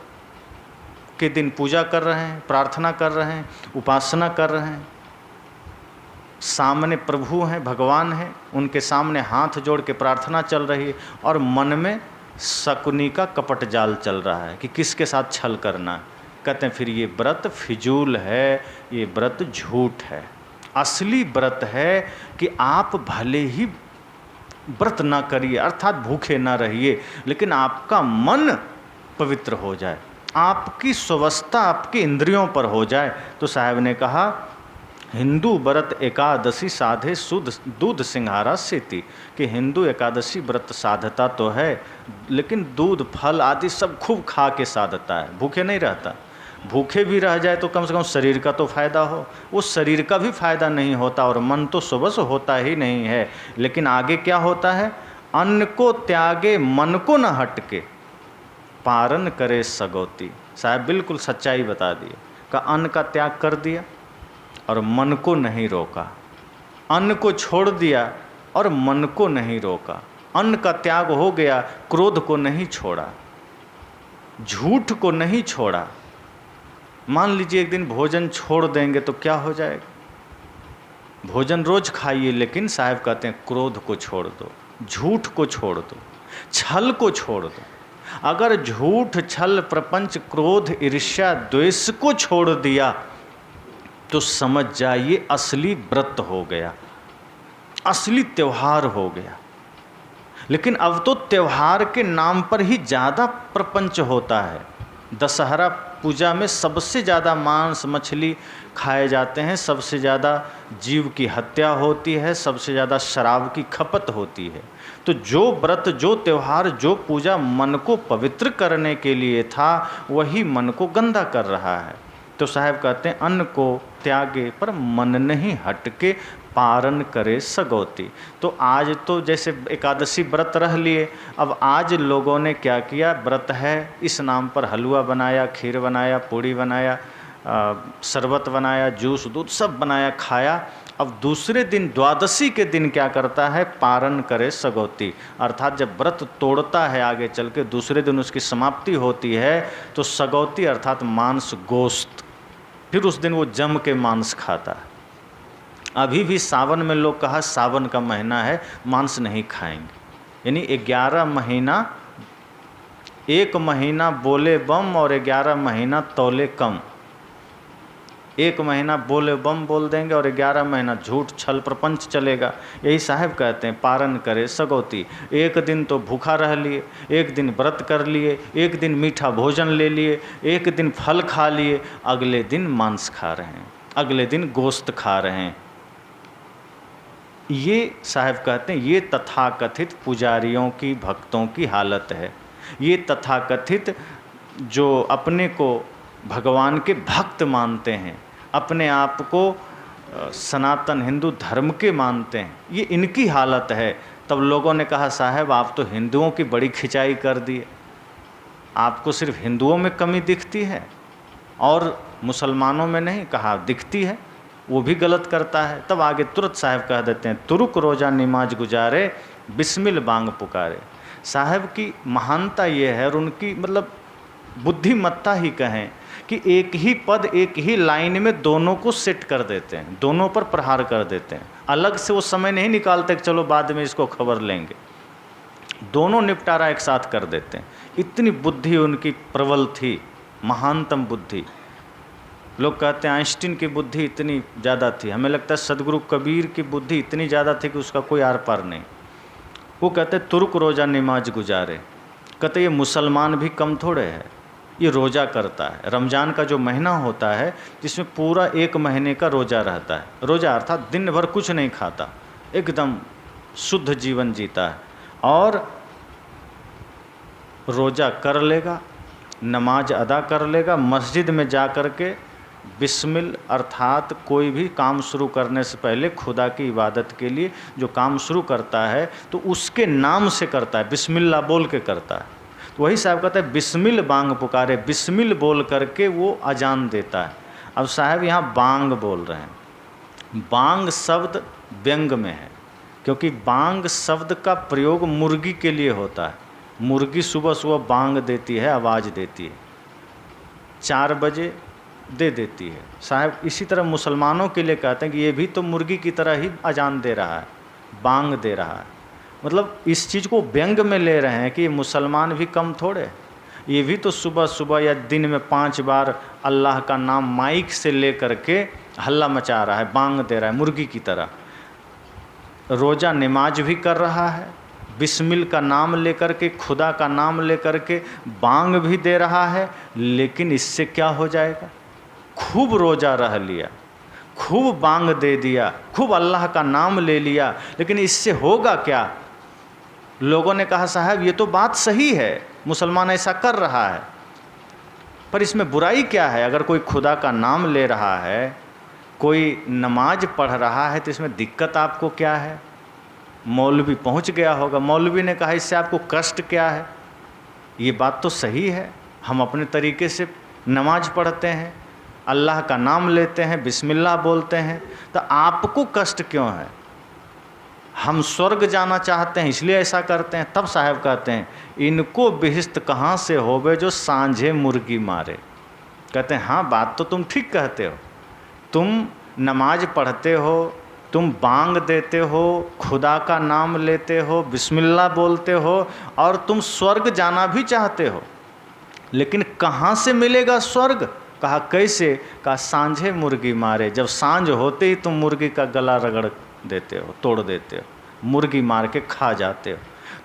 के दिन पूजा कर रहे हैं, प्रार्थना कर रहे हैं, उपासना कर रहे हैं, सामने प्रभु हैं, भगवान हैं, उनके सामने हाथ जोड़ के प्रार्थना चल रही है और मन में शकुनी का कपट जाल चल रहा है कि किसके साथ छल करना। कहते हैं फिर ये व्रत फिजूल है, ये व्रत झूठ है। असली व्रत है कि आप भले ही व्रत ना करिए, अर्थात भूखे ना रहिए, लेकिन आपका मन पवित्र हो जाए, आपकी स्वस्थता आपकी इंद्रियों पर हो जाए। तो साहब ने कहा हिंदू व्रत एकादशी साधे शुद्ध दूध सिंघारा सेती, कि हिंदू एकादशी व्रत साधता तो है लेकिन दूध फल आदि सब खूब खा के साधता है, भूखे नहीं रहता। भूखे भी रह जाए तो कम से कम शरीर का तो फायदा हो, उस शरीर का भी फायदा नहीं होता और मन तो सुबह होता ही नहीं है। लेकिन आगे क्या होता है, अन्न को त्यागे मन को न हटके पारन करे सगौती। साहब बिल्कुल सच्चाई बता दिए, का अन्न का त्याग कर दिया और मन को नहीं रोका, अन्न को छोड़ दिया और मन को नहीं रोका, अन्न का त्याग हो गया, क्रोध को नहीं छोड़ा, झूठ को नहीं छोड़ा। मान लीजिए एक दिन भोजन छोड़ देंगे तो क्या हो जाएगा, भोजन रोज खाइए, लेकिन साहब कहते हैं क्रोध को छोड़ दो, झूठ को छोड़ दो, छल को छोड़ दो। अगर झूठ, छल, प्रपंच, क्रोध, ईर्ष्या, द्वेष को छोड़ दिया तो समझ जाइए असली व्रत हो गया, असली त्यौहार हो गया। लेकिन अब तो त्यौहार के नाम पर ही ज़्यादा प्रपंच होता है। दशहरा पूजा में सबसे ज़्यादा मांस मछली खाए जाते हैं, सबसे ज़्यादा जीव की हत्या होती है, सबसे ज़्यादा शराब की खपत होती है। तो जो व्रत, जो त्यौहार, जो पूजा मन को पवित्र करने के लिए था, वही मन को गंदा कर रहा है। तो साहब कहते हैं अन्न को त्यागे पर मन नहीं हटके पारन करे सगौती। तो आज तो जैसे एकादशी व्रत रह लिए, अब आज लोगों ने क्या किया, व्रत है इस नाम पर हलवा बनाया, खीर बनाया, पूड़ी बनाया, शरबत बनाया, जूस दूध सब बनाया, खाया। अब दूसरे दिन द्वादशी के दिन क्या करता है, पारन करे सगौती, अर्थात जब व्रत तोड़ता है आगे चल के दूसरे दिन उसकी समाप्ति होती है तो सगौती अर्थात मांस गोश्त, फिर उस दिन वो जम के मांस खाता है। अभी भी सावन में लोग कहा सावन का महीना है मांस नहीं खाएंगे, यानी 11 महीना, 1 महीना बोले बम और 11 महीना तौले कम। 1 महीना बोले बम बोल देंगे और 11 महीना झूठ छल प्रपंच चलेगा। यही साहब कहते हैं पारन करे सगौती। एक दिन तो भूखा रह लिए, एक दिन व्रत कर लिए, एक दिन मीठा भोजन ले लिए, एक दिन फल खा लिए, अगले दिन मांस खा रहे हैं, अगले दिन गोश्त खा रहे हैं। ये साहब कहते हैं ये तथाकथित पुजारियों की, भक्तों की हालत है। ये तथाकथित जो अपने को भगवान के भक्त मानते हैं, अपने आप को सनातन हिंदू धर्म के मानते हैं, ये इनकी हालत है। तब लोगों ने कहा साहब आप तो हिंदुओं की बड़ी खिंचाई कर दी, आपको सिर्फ हिंदुओं में कमी दिखती है और मुसलमानों में नहीं। कहा दिखती है, वो भी गलत करता है। तब आगे तुरंत साहब कह देते हैं तुरुक रोज़ा नमाज गुजारे, बिस्मिल बांग पुकारे। साहब की महानता ये है और उनकी मतलब बुद्धिमत्ता ही कहें कि एक ही पद, एक ही लाइन में दोनों को सेट कर देते हैं, दोनों पर प्रहार कर देते हैं। अलग से वो समय नहीं निकालते कि चलो बाद में इसको खबर लेंगे, दोनों निपटारा एक साथ कर देते हैं। इतनी बुद्धि उनकी प्रबल थी, महानतम बुद्धि। लोग कहते हैं आइंस्टीन की बुद्धि इतनी ज़्यादा थी, हमें लगता है सदगुरु कबीर की बुद्धि इतनी ज़्यादा थी कि उसका कोई आर पार नहीं। वो कहते तुरुक रोज़ा नमाज गुजारे, कहते ये मुसलमान भी कम थोड़े है, ये रोज़ा करता है। रमज़ान का जो महीना होता है जिसमें पूरा 1 महीने का रोज़ा रहता है, रोज़ा अर्थात दिन भर कुछ नहीं खाता, एकदम शुद्ध जीवन जीता है और रोज़ा कर लेगा, नमाज अदा कर लेगा, मस्जिद में जा कर के बिस्मिल अर्थात कोई भी काम शुरू करने से पहले खुदा की इबादत के लिए जो काम शुरू करता है तो उसके नाम से करता है, बिस्मिल्लाह बोल के करता है। वही साहब कहते हैं बिस्मिल बांग पुकारे, बिस्मिल बोल करके वो अजान देता है। अब साहब यहाँ बांग बोल रहे हैं। बांग शब्द व्यंग में है, क्योंकि बांग शब्द का प्रयोग मुर्गी के लिए होता है। मुर्गी सुबह सुबह बांग देती है, आवाज़ देती है, 4 बजे दे देती है। साहब इसी तरह मुसलमानों के लिए कहते हैं कि ये भी तो मुर्गी की तरह ही अजान दे रहा है, बांग दे रहा है। मतलब इस चीज़ को व्यंग में ले रहे हैं कि ये मुसलमान भी कम थोड़े, ये भी तो सुबह सुबह या दिन में 5 बार अल्लाह का नाम माइक से ले करके हल्ला मचा रहा है, बांग दे रहा है मुर्गी की तरह। रोज़ा नमाज भी कर रहा है, बिस्मिल का नाम लेकर के, खुदा का नाम लेकर के बांग भी दे रहा है। लेकिन इससे क्या हो जाएगा? खूब रोज़ा रह लिया, खूब बांग दे दिया, खूब अल्लाह का नाम ले लिया, लेकिन इससे होगा क्या? लोगों ने कहा साहब ये तो बात सही है, मुसलमान ऐसा कर रहा है, पर इसमें बुराई क्या है? अगर कोई खुदा का नाम ले रहा है, कोई नमाज पढ़ रहा है, तो इसमें दिक्कत आपको क्या है? मौलवी पहुंच गया होगा, मौलवी ने कहा इससे आपको कष्ट क्या है? ये बात तो सही है, हम अपने तरीके से नमाज पढ़ते हैं, अल्लाह का नाम लेते हैं, बिस्मिल्लाह बोलते हैं, तो आपको कष्ट क्यों है? हम स्वर्ग जाना चाहते हैं इसलिए ऐसा करते हैं। तब साहब कहते हैं इनको बिहिस्त कहाँ से होवे जो सांझे मुर्गी मारे। कहते हैं हाँ बात तो तुम ठीक कहते हो, तुम नमाज पढ़ते हो, तुम बांग देते हो, खुदा का नाम लेते हो, बिस्मिल्लाह बोलते हो, और तुम स्वर्ग जाना भी चाहते हो, लेकिन कहाँ से मिलेगा स्वर्ग? कहा कैसे? कहा सांझे मुर्गी मारे। जब सांझ होते ही तुम मुर्गी का गला रगड़ देते हो, तोड़ देते हो, मुर्गी मार के खा जाते हो।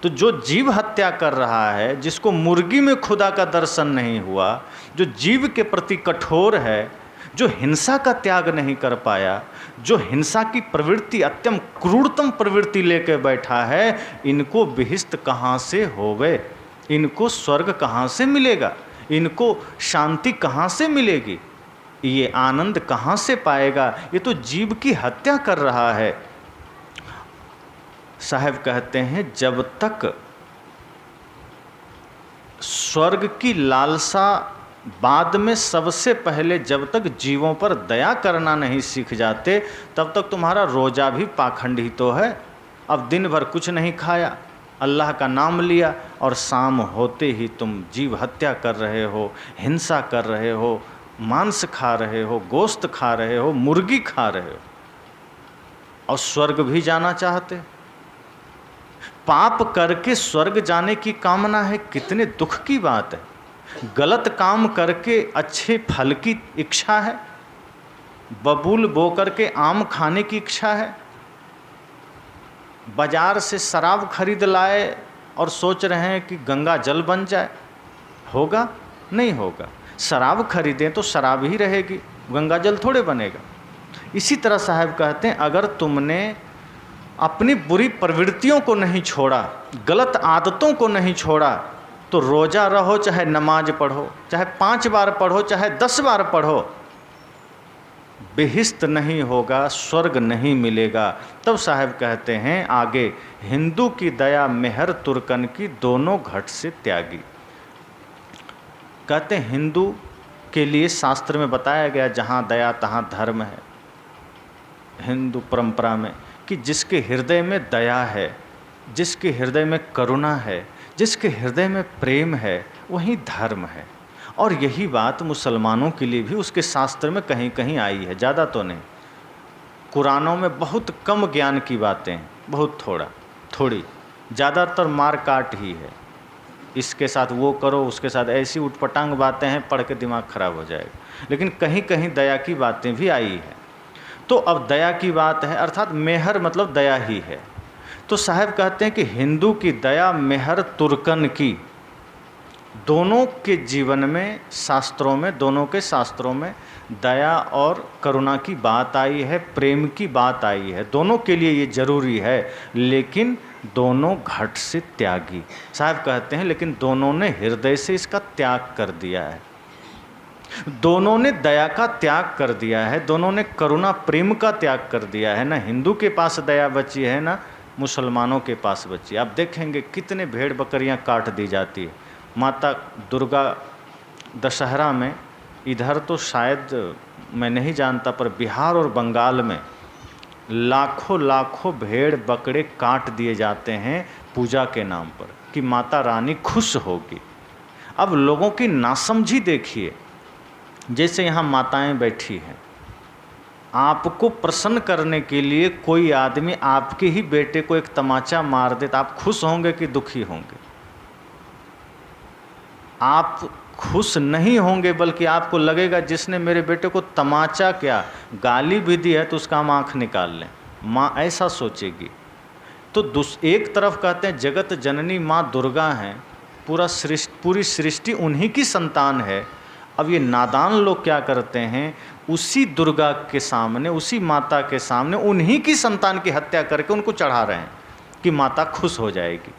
तो जो जीव हत्या कर रहा है, जिसको मुर्गी में खुदा का दर्शन नहीं हुआ, जो जीव के प्रति कठोर है, जो हिंसा का त्याग नहीं कर पाया, जो हिंसा की प्रवृत्ति, अत्यंत क्रूरतम प्रवृत्ति लेके बैठा है, इनको बिहिस्त कहाँ से होवे? इनको स्वर्ग कहाँ से मिलेगा? इनको शांति कहाँ से मिलेगी? ये आनंद कहाँ से पाएगा? ये तो जीव की हत्या कर रहा है। साहब कहते हैं जब तक स्वर्ग की लालसा, बाद में सबसे पहले जब तक जीवों पर दया करना नहीं सीख जाते, तब तक तुम्हारा रोज़ा भी पाखंड ही तो है। अब दिन भर कुछ नहीं खाया, अल्लाह का नाम लिया, और शाम होते ही तुम जीव हत्या कर रहे हो, हिंसा कर रहे हो, मांस खा रहे हो, गोश्त खा रहे हो, मुर्गी खा रहे हो, और स्वर्ग भी जाना चाहते। पाप करके स्वर्ग जाने की कामना है, कितने दुख की बात है। गलत काम करके अच्छे फल की इच्छा है, बबूल बो करके आम खाने की इच्छा है, बाजार से शराब खरीद लाए और सोच रहे हैं कि गंगा जल बन जाए। होगा? नहीं होगा। शराब खरीदें तो शराब ही रहेगी, गंगा जल थोड़े बनेगा। इसी तरह साहब कहते हैं अगर तुमने अपनी बुरी प्रवृत्तियों को नहीं छोड़ा, गलत आदतों को नहीं छोड़ा, तो रोज़ा रहो, चाहे नमाज पढ़ो, चाहे 5 बार पढ़ो, चाहे 10 बार पढ़ो, बेहिस्त नहीं होगा, स्वर्ग नहीं मिलेगा। तब साहब कहते हैं आगे, हिंदू की दया मेहर तुर्कन की दोनों घट से त्यागी। कहते हैं हिंदू के लिए शास्त्र में बताया गया जहाँ दया तहाँ धर्म है। हिंदू परंपरा में कि जिसके हृदय में दया है, जिसके हृदय में करुणा है, जिसके हृदय में प्रेम है, वही धर्म है। और यही बात मुसलमानों के लिए भी उसके शास्त्र में कहीं कहीं आई है, ज़्यादा तो नहीं। कुरानों में बहुत कम ज्ञान की बातें हैं, बहुत थोड़ी, ज़्यादातर मार काट ही है। इसके साथ वो करो, उसके साथ ऐसी उटपटांग बातें हैं, पढ़ के दिमाग खराब हो जाएगा। लेकिन कहीं कहीं दया की बातें भी आई है। तो अब दया की बात है, अर्थात मेहर मतलब दया ही है। तो साहब कहते हैं कि हिंदू की दया मेहर तुर्कन की, दोनों के जीवन में, शास्त्रों में, दोनों के शास्त्रों में दया और करुणा की बात आई है, प्रेम की बात आई है। दोनों के लिए ये जरूरी है, लेकिन दोनों घट से त्यागी। साहब कहते हैं लेकिन दोनों ने हृदय से इसका त्याग कर दिया है, दोनों ने दया का त्याग कर दिया है, दोनों ने करुणा प्रेम का त्याग कर दिया है। ना हिंदू के पास दया बची है, ना मुसलमानों के पास बची। आप देखेंगे कितने भेड़ बकरियां काट दी जाती है, माता दुर्गा दशहरा में, इधर तो शायद मैं नहीं जानता, पर बिहार और बंगाल में लाखों लाखों भेड़ बकरे काट दिए जाते हैं पूजा के नाम पर कि माता रानी खुश होगी। अब लोगों की नासमझी देखिए, जैसे यहाँ माताएं बैठी हैं, आपको प्रसन्न करने के लिए कोई आदमी आपके ही बेटे को एक तमाचा मार दे तो आप खुश होंगे कि दुखी होंगे? आप खुश नहीं होंगे, बल्कि आपको लगेगा जिसने मेरे बेटे को तमाचा क्या, गाली भी दी है तो उसका हम आँख निकाल लें। माँ ऐसा सोचेगी। तो एक तरफ कहते हैं जगत जननी माँ दुर्गा हैं, पूरी सृष्टि उन्हीं की संतान है। अब ये नादान लोग क्या करते हैं, उसी दुर्गा के सामने, उसी माता के सामने उन्हीं की संतान की हत्या करके उनको चढ़ा रहे हैं कि माता खुश हो जाएगी।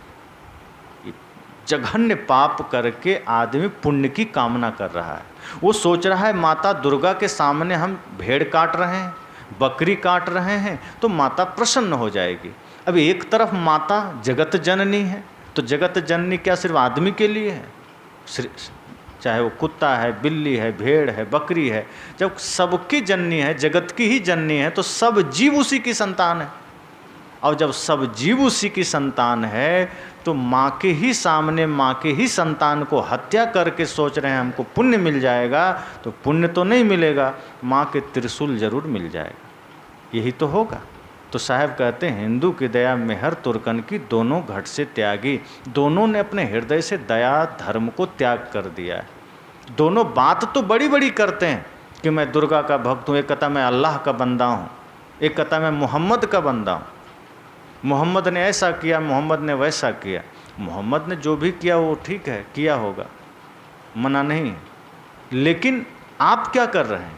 जघन्य पाप करके आदमी पुण्य की कामना कर रहा है। वो सोच रहा है माता दुर्गा के सामने हम भेड़ काट रहे हैं, बकरी काट रहे हैं तो माता प्रसन्न हो जाएगी। अब एक तरफ माता जगत जननी है, तो जगत जननी क्या सिर्फ आदमी के लिए है? चाहे वो कुत्ता है, बिल्ली है, भेड़ है, बकरी है, जब सबकी जननी है, जगत की ही जननी है, तो सब जीव उसी की संतान है। और जब सब जीव उसी की संतान है तो माँ के ही सामने माँ के ही संतान को हत्या करके सोच रहे हैं हमको पुण्य मिल जाएगा, तो पुण्य तो नहीं मिलेगा, माँ के त्रिशूल जरूर मिल जाएगा। यही तो होगा। तो साहब कहते हैं हिंदू की दया मेहर तुर्कन की दोनों घट से त्यागी। दोनों ने अपने हृदय से दया धर्म को त्याग कर दिया है। दोनों बात तो बड़ी बड़ी करते हैं कि मैं दुर्गा का भक्त हूँ, एक कहता मैं अल्लाह का बंदा हूँ, एक कहता मैं मोहम्मद का बंदा हूँ। मोहम्मद ने ऐसा किया, मोहम्मद ने वैसा किया। मोहम्मद ने जो भी किया वो ठीक है, किया होगा, मना नहीं। लेकिन आप क्या कर रहे हैं?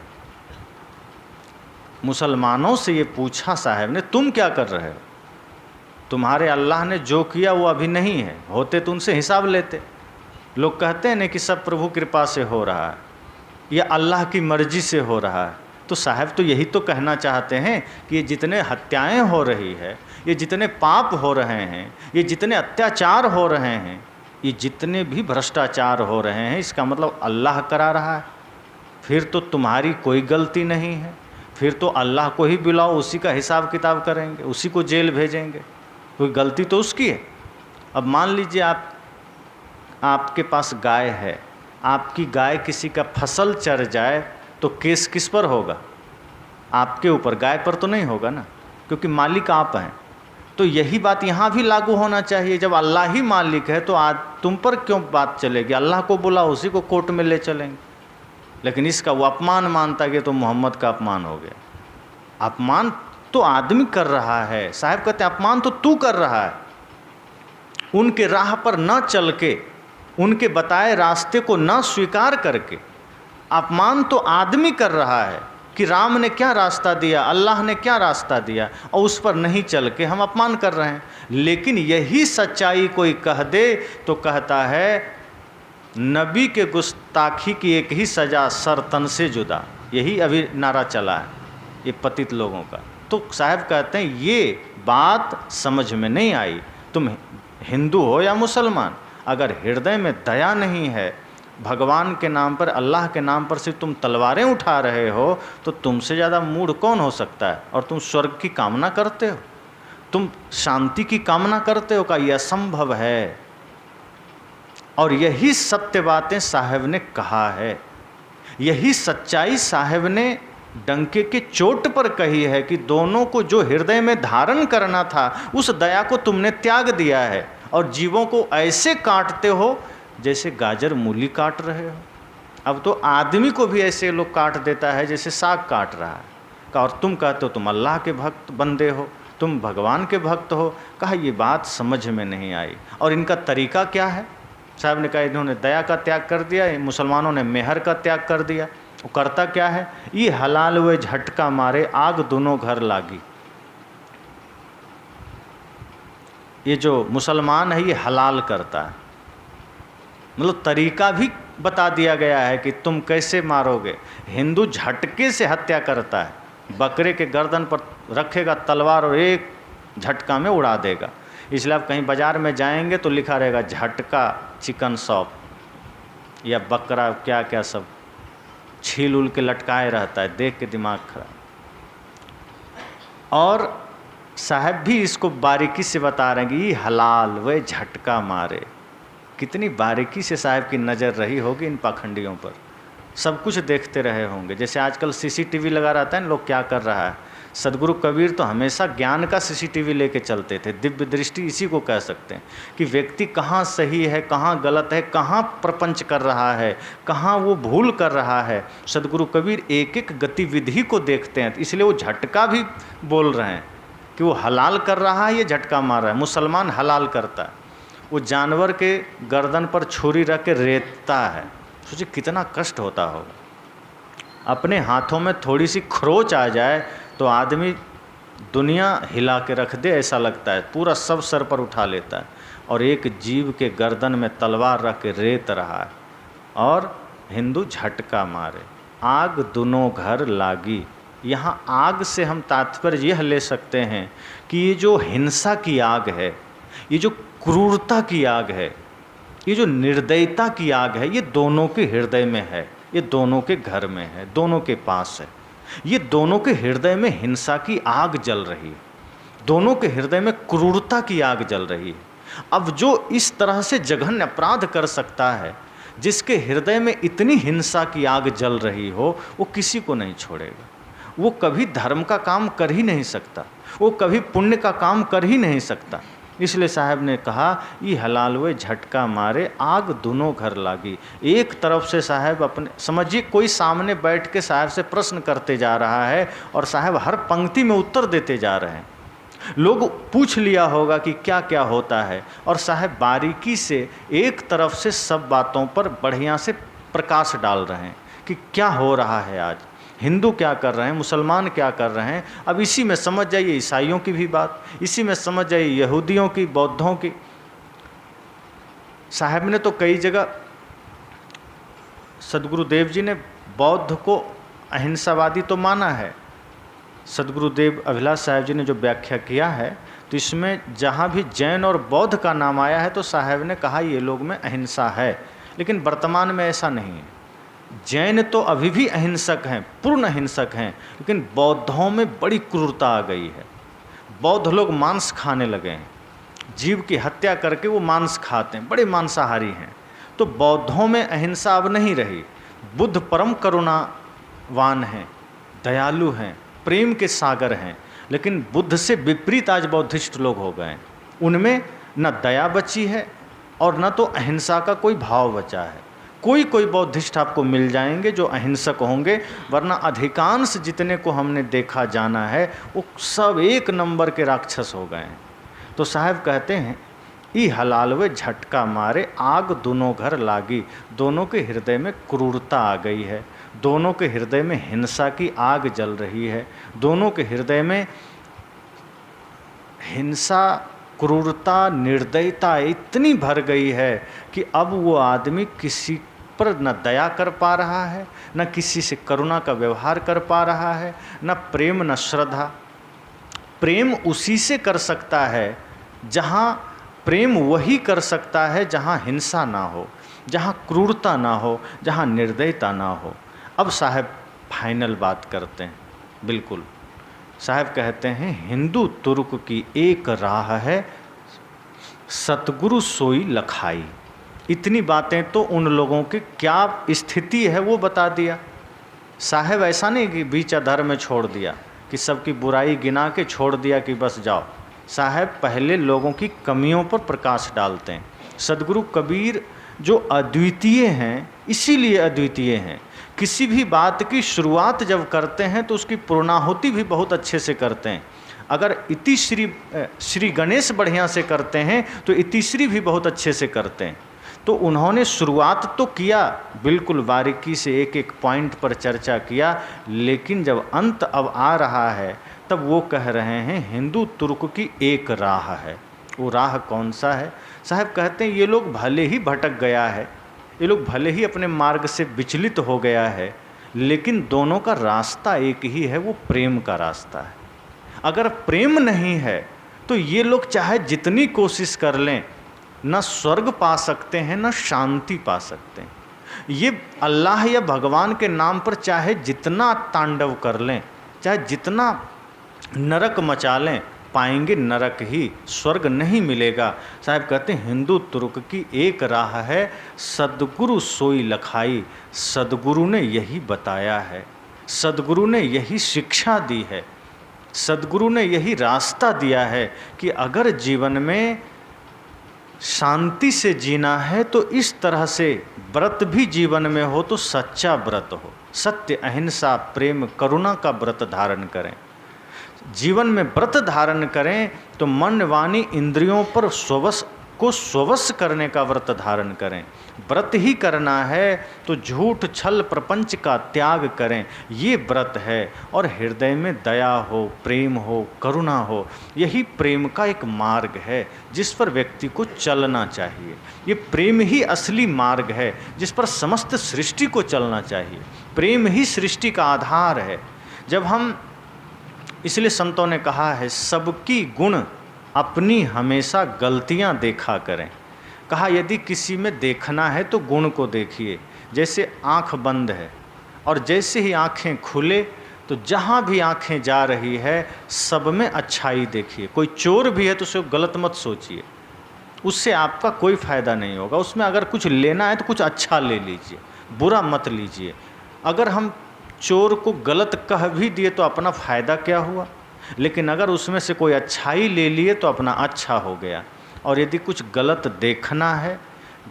मुसलमानों से ये पूछा साहब ने, तुम क्या कर रहे हो? तुम्हारे अल्लाह ने जो किया वो अभी नहीं है, होते तो उनसे हिसाब लेते। लोग कहते हैं ना कि सब प्रभु कृपा से हो रहा है या अल्लाह की मर्जी से हो रहा है। तो साहब तो यही तो कहना चाहते हैं कि ये जितने हत्याएं हो रही है, ये जितने पाप हो रहे हैं, ये जितने अत्याचार हो रहे हैं, ये जितने भी भ्रष्टाचार हो रहे हैं, इसका मतलब अल्लाह करा रहा है। फिर तो तुम्हारी कोई गलती नहीं है, फिर तो अल्लाह को ही बुलाओ, उसी का हिसाब किताब करेंगे, उसी को जेल भेजेंगे। कोई गलती तो उसकी है। अब मान लीजिए आपके पास गाय है, आपकी गाय किसी का फसल चर जाए तो केस किस पर होगा? आपके ऊपर, गाय पर तो नहीं होगा ना, क्योंकि मालिक आप हैं। तो यही बात यहाँ भी लागू होना चाहिए। जब अल्लाह ही मालिक है तो आज तुम पर क्यों बात चलेगी? अल्लाह को बुलाओ, उसी को कोर्ट में ले चलेंगे। लेकिन इसका वो अपमान मानता कि तो मोहम्मद का अपमान हो गया। अपमान तो आदमी कर रहा है। साहब कहते हैं अपमान तो तू कर रहा है। उनके राह पर ना चल के, उनके बताए रास्ते को ना स्वीकार करके अपमान तो आदमी कर रहा है कि राम ने क्या रास्ता दिया, अल्लाह ने क्या रास्ता दिया, और उस पर नहीं चल के हम अपमान कर रहे हैं। लेकिन यही सच्चाई कोई कह दे तो कहता है नबी के गुस्ताखी की एक ही सज़ा, सर तन से जुदा। यही अभी नारा चला है ये पतित लोगों का। तो साहब कहते हैं ये बात समझ में नहीं आई। तुम हिंदू हो या मुसलमान, अगर हृदय में दया नहीं है, भगवान के नाम पर, अल्लाह के नाम पर सिर्फ तुम तलवारें उठा रहे हो, तो तुमसे ज़्यादा मूढ़ कौन हो सकता है? और तुम स्वर्ग की कामना करते हो, तुम शांति की कामना करते हो? का यह असंभव है। और यही सत्य बातें साहब ने कहा है, यही सच्चाई साहब ने डंके के चोट पर कही है कि दोनों को जो हृदय में धारण करना था उस दया को तुमने त्याग दिया है और जीवों को ऐसे काटते हो जैसे गाजर मूली काट रहे हो। अब तो आदमी को भी ऐसे लोग काट देता है जैसे साग काट रहा है। और तुम कहते हो तुम अल्लाह के भक्त बंदे हो, तुम भगवान के भक्त हो। कहा ये बात समझ में नहीं आई। और इनका तरीका क्या है? साहब ने कहा इन्होंने दया का त्याग कर दिया, मुसलमानों ने मेहर का त्याग कर दिया। वो करता क्या है? ये हलाल हुए झटका मारे आग दोनों घर लागी। ये जो मुसलमान है ये हलाल करता है, मतलब तरीका भी बता दिया गया है कि तुम कैसे मारोगे। हिंदू झटके से हत्या करता है, बकरे के गर्दन पर रखेगा तलवार और एक झटका में उड़ा देगा। इसलिए आप कहीं बाज़ार में जाएंगे तो लिखा रहेगा झटका चिकन शॉप, या बकरा क्या क्या सब छील उल के लटकाए रहता है, देख के दिमाग खराब। और साहब भी इसको बारीकी से बता रहे हैं कि ये हलाल वे झटका मारे। कितनी बारीकी से साहब की नज़र रही होगी इन पाखंडियों पर, सब कुछ देखते रहे होंगे। जैसे आजकल सीसीटीवी लगा रहता है ना, लोग क्या कर रहा है। सदगुरु कबीर तो हमेशा ज्ञान का सीसीटीवी लेके चलते थे। दिव्य दृष्टि इसी को कह सकते हैं कि व्यक्ति कहाँ सही है, कहाँ गलत है, कहाँ प्रपंच कर रहा है, कहाँ वो भूल कर रहा है। सदगुरु कबीर एक एक गतिविधि को देखते हैं, इसलिए वो झटका भी बोल रहे हैं कि वो हलाल कर रहा है, ये झटका मार रहा है। मुसलमान हलाल करता है, वो जानवर के गर्दन पर छुरी रख के रेतता है। सोचिए कितना कष्ट होता होगा। अपने हाथों में थोड़ी सी खरोच आ जाए तो आदमी दुनिया हिला के रख दे ऐसा लगता है, पूरा सब सर पर उठा लेता है। और एक जीव के गर्दन में तलवार रख के रेत रहा है और हिंदू झटका मारे। आग दुनों घर लागी। यहाँ आग से हम तात्पर्य यह ले सकते हैं कि ये जो हिंसा की आग है, ये जो क्रूरता की आग है, ये जो निर्दयता की आग है, ये दोनों के हृदय में है, ये दोनों के घर में है, दोनों के पास है। ये दोनों के हृदय में हिंसा की आग जल रही है, दोनों के हृदय में क्रूरता की आग जल रही है। अब जो इस तरह से जघन्य अपराध कर सकता है, जिसके हृदय में इतनी हिंसा की आग जल रही हो, वो किसी को नहीं छोड़ेगा। वो कभी धर्म का काम कर ही नहीं सकता, वो कभी पुण्य का काम कर ही नहीं सकता। इसलिए साहब ने कहा ये हलाल वे झटका मारे, आग दोनों घर लागी। एक तरफ से साहब अपने, समझिए कोई सामने बैठ के साहब से प्रश्न करते जा रहा है और साहब हर पंक्ति में उत्तर देते जा रहे हैं। लोग पूछ लिया होगा कि क्या क्या होता है, और साहब बारीकी से एक तरफ से सब बातों पर बढ़िया से प्रकाश डाल रहे हैं कि क्या हो रहा है आज, हिंदू क्या कर रहे हैं, मुसलमान क्या कर रहे हैं। अब इसी में समझ जाइए ईसाइयों की भी बात, इसी में समझ जाइए यहूदियों की, बौद्धों की। साहब ने तो कई जगह, सदगुरुदेव जी ने बौद्ध को अहिंसावादी तो माना है। सदगुरुदेव अभिलाष साहब जी ने जो व्याख्या किया है, तो इसमें जहाँ भी जैन और बौद्ध का नाम आया है तो साहब ने कहा ये लोग में अहिंसा है, लेकिन वर्तमान में ऐसा नहीं है। जैन तो अभी भी अहिंसक हैं, पूर्ण अहिंसक हैं, लेकिन बौद्धों में बड़ी क्रूरता आ गई है। बौद्ध लोग मांस खाने लगे हैं, जीव की हत्या करके वो मांस खाते हैं, बड़े मांसाहारी हैं। तो बौद्धों में अहिंसा अब नहीं रही। बुद्ध परम करुणावान हैं, दयालु हैं, प्रेम के सागर हैं, लेकिन बुद्ध से विपरीत आज बौद्धिस्ट लोग हो गए हैं। उनमें न दया बची है और न तो अहिंसा का कोई भाव बचा है। कोई कोई बौद्धिस्ट आपको मिल जाएंगे जो अहिंसक होंगे, वरना अधिकांश जितने को हमने देखा जाना है वो सब एक नंबर के राक्षस हो गए हैं। तो साहब कहते हैं ई हलाल वे झटका मारे, आग दोनों घर लागी। दोनों के हृदय में क्रूरता आ गई है, दोनों के हृदय में हिंसा की आग जल रही है, दोनों के हृदय में हिंसा, क्रूरता, निर्दयता इतनी भर गई है कि अब वो आदमी किसी पर न दया कर पा रहा है, न किसी से करुणा का व्यवहार कर पा रहा है, न प्रेम न श्रद्धा। प्रेम उसी से कर सकता है जहाँ, प्रेम वही कर सकता है जहाँ हिंसा ना हो, जहाँ क्रूरता ना हो, जहाँ निर्दयता ना हो। अब साहब फाइनल बात करते हैं। बिल्कुल साहब कहते हैं हिंदू तुर्क की एक राह है, सतगुरु सोई लखाई। इतनी बातें तो उन लोगों की क्या स्थिति है वो बता दिया। साहब ऐसा नहीं कि बीच अधर में छोड़ दिया, कि सबकी बुराई गिना के छोड़ दिया कि बस जाओ। साहब पहले लोगों की कमियों पर प्रकाश डालते हैं। सदगुरु कबीर जो अद्वितीय हैं, इसीलिए अद्वितीय हैं। किसी भी बात की शुरुआत जब करते हैं तो उसकी पूर्णाहुति भी बहुत अच्छे से करते हैं। अगर इति श्री गणेश बढ़िया से करते हैं तो इतिश्री भी बहुत अच्छे से करते हैं। तो उन्होंने शुरुआत तो किया, बिल्कुल बारीकी से एक एक पॉइंट पर चर्चा किया, लेकिन जब अंत अब आ रहा है तब वो कह रहे हैं हिंदू तुर्क की एक राह है। वो राह कौन सा है? साहब कहते हैं ये लोग भले ही भटक गया है, ये लोग भले ही अपने मार्ग से विचलित हो गया है, लेकिन दोनों का रास्ता एक ही है, वो प्रेम का रास्ता है। अगर प्रेम नहीं है तो ये लोग चाहे जितनी कोशिश कर लें, न स्वर्ग पा सकते हैं न शांति पा सकते हैं। ये अल्लाह या भगवान के नाम पर चाहे जितना तांडव कर लें, चाहे जितना नरक मचा लें, पाएंगे नरक ही, स्वर्ग नहीं मिलेगा। साहब कहते हैं हिंदू तुर्क की एक राह है, सदगुरु सोई लखाई। सदगुरु ने यही बताया है, सदगुरु ने यही शिक्षा दी है, सदगुरु ने यही रास्ता दिया है कि अगर जीवन में शांति से जीना है तो इस तरह से व्रत भी जीवन में हो तो सच्चा व्रत हो, सत्य अहिंसा प्रेम करुणा का व्रत धारण करें। जीवन में व्रत धारण करें तो मन वाणी इंद्रियों पर स्ववश करने का व्रत धारण करें। व्रत ही करना है तो झूठ छल प्रपंच का त्याग करें, ये व्रत है। और हृदय में दया हो, प्रेम हो, करुणा हो, यही प्रेम का एक मार्ग है जिस पर व्यक्ति को चलना चाहिए। ये प्रेम ही असली मार्ग है जिस पर समस्त सृष्टि को चलना चाहिए। प्रेम ही सृष्टि का आधार है। जब हम, इसलिए संतों ने कहा है सबकी गुण अपनी हमेशा गलतियां देखा करें। कहा यदि किसी में देखना है तो गुण को देखिए। जैसे आंख बंद है और जैसे ही आंखें खुले तो जहाँ भी आंखें जा रही है सब में अच्छाई देखिए। कोई चोर भी है तो उसे गलत मत सोचिए, उससे आपका कोई फ़ायदा नहीं होगा। उसमें अगर कुछ लेना है तो कुछ अच्छा ले लीजिए, बुरा मत लीजिए। अगर हम चोर को गलत कह भी दिए तो अपना फ़ायदा क्या हुआ, लेकिन अगर उसमें से कोई अच्छाई ले लिए तो अपना अच्छा हो गया। और यदि कुछ गलत देखना है,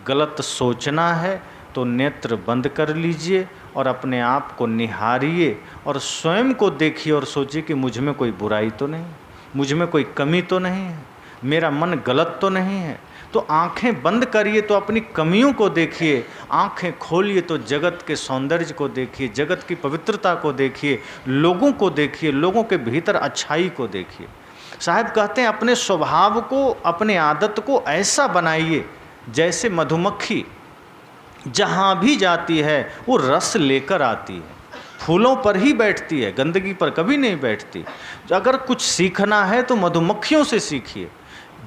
गलत सोचना है तो नेत्र बंद कर लीजिए और अपने आप को निहारिए और स्वयं को देखिए और सोचिए कि मुझ में कोई बुराई तो नहीं, मुझ में कोई कमी तो नहीं है, मेरा मन गलत तो नहीं है। तो आंखें बंद करिए तो अपनी कमियों को देखिए, आंखें खोलिए तो जगत के सौंदर्य को देखिए, जगत की पवित्रता को देखिए, लोगों को देखिए, लोगों के भीतर अच्छाई को देखिए। साहब कहते हैं अपने स्वभाव को, अपने आदत को ऐसा बनाइए जैसे मधुमक्खी जहाँ भी जाती है वो रस लेकर आती है, फूलों पर ही बैठती है, गंदगी पर कभी नहीं बैठती। अगर कुछ सीखना है तो मधुमक्खियों से सीखिए।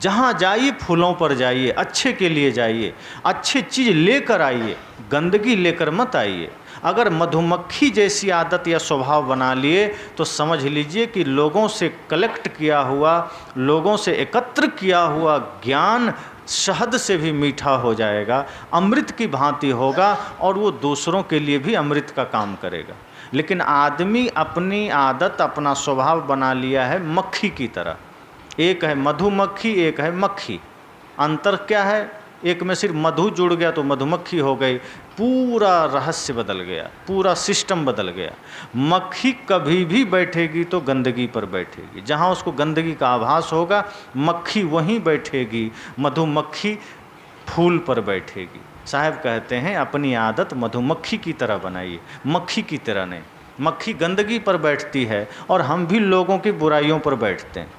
जहाँ जाइए फूलों पर जाइए, अच्छे के लिए जाइए, अच्छी चीज़ लेकर आइए, गंदगी लेकर मत आइए। अगर मधुमक्खी जैसी आदत या स्वभाव बना लिए तो समझ लीजिए कि लोगों से कलेक्ट किया हुआ, लोगों से एकत्र किया हुआ ज्ञान शहद से भी मीठा हो जाएगा, अमृत की भांति होगा और वो दूसरों के लिए भी अमृत का काम करेगा। लेकिन आदमी अपनी आदत, अपना स्वभाव बना लिया है मक्खी की तरह। एक है मधुमक्खी, एक है मक्खी। अंतर क्या है? एक में सिर्फ मधु जुड़ गया तो मधुमक्खी हो गई, पूरा रहस्य बदल गया, पूरा सिस्टम बदल गया। मक्खी कभी भी बैठेगी तो गंदगी पर बैठेगी, जहाँ उसको गंदगी का आभास होगा मक्खी वहीं बैठेगी, मधुमक्खी फूल पर बैठेगी। साहब कहते हैं अपनी आदत मधुमक्खी की तरह बनाइए, मक्खी की तरह नहीं। मक्खी गंदगी पर बैठती है और हम भी लोगों की बुराइयों पर बैठते हैं।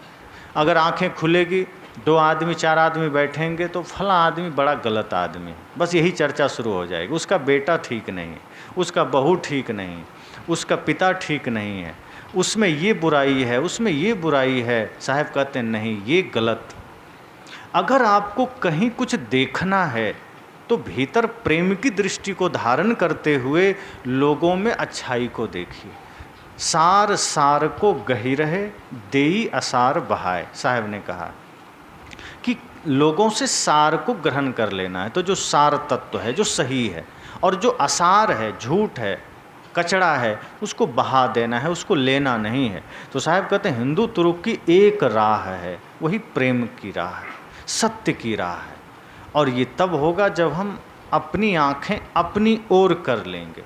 अगर आंखें खुलेगी, 2 आदमी 4 आदमी बैठेंगे तो फला आदमी बड़ा गलत आदमी है, बस यही चर्चा शुरू हो जाएगी। उसका बेटा ठीक नहीं है, उसका बहू ठीक नहीं, उसका पिता ठीक नहीं है, उसमें ये बुराई है, उसमें ये बुराई है। साहब कहते हैं नहीं, ये गलत। अगर आपको कहीं कुछ देखना है तो भीतर प्रेम की दृष्टि को धारण करते हुए लोगों में अच्छाई को देखिए। सार सार को गही रहे, देई असार बहाए। साहब ने कहा कि लोगों से सार को ग्रहण कर लेना है, तो जो सार तत्व है, जो सही है, और जो असार है, झूठ है, कचड़ा है, उसको बहा देना है, उसको लेना नहीं है। तो साहब कहते हैं हिंदू तुरुक की एक राह है, वही प्रेम की राह है, सत्य की राह है। और ये तब होगा जब हम अपनी आँखें अपनी ओर कर लेंगे।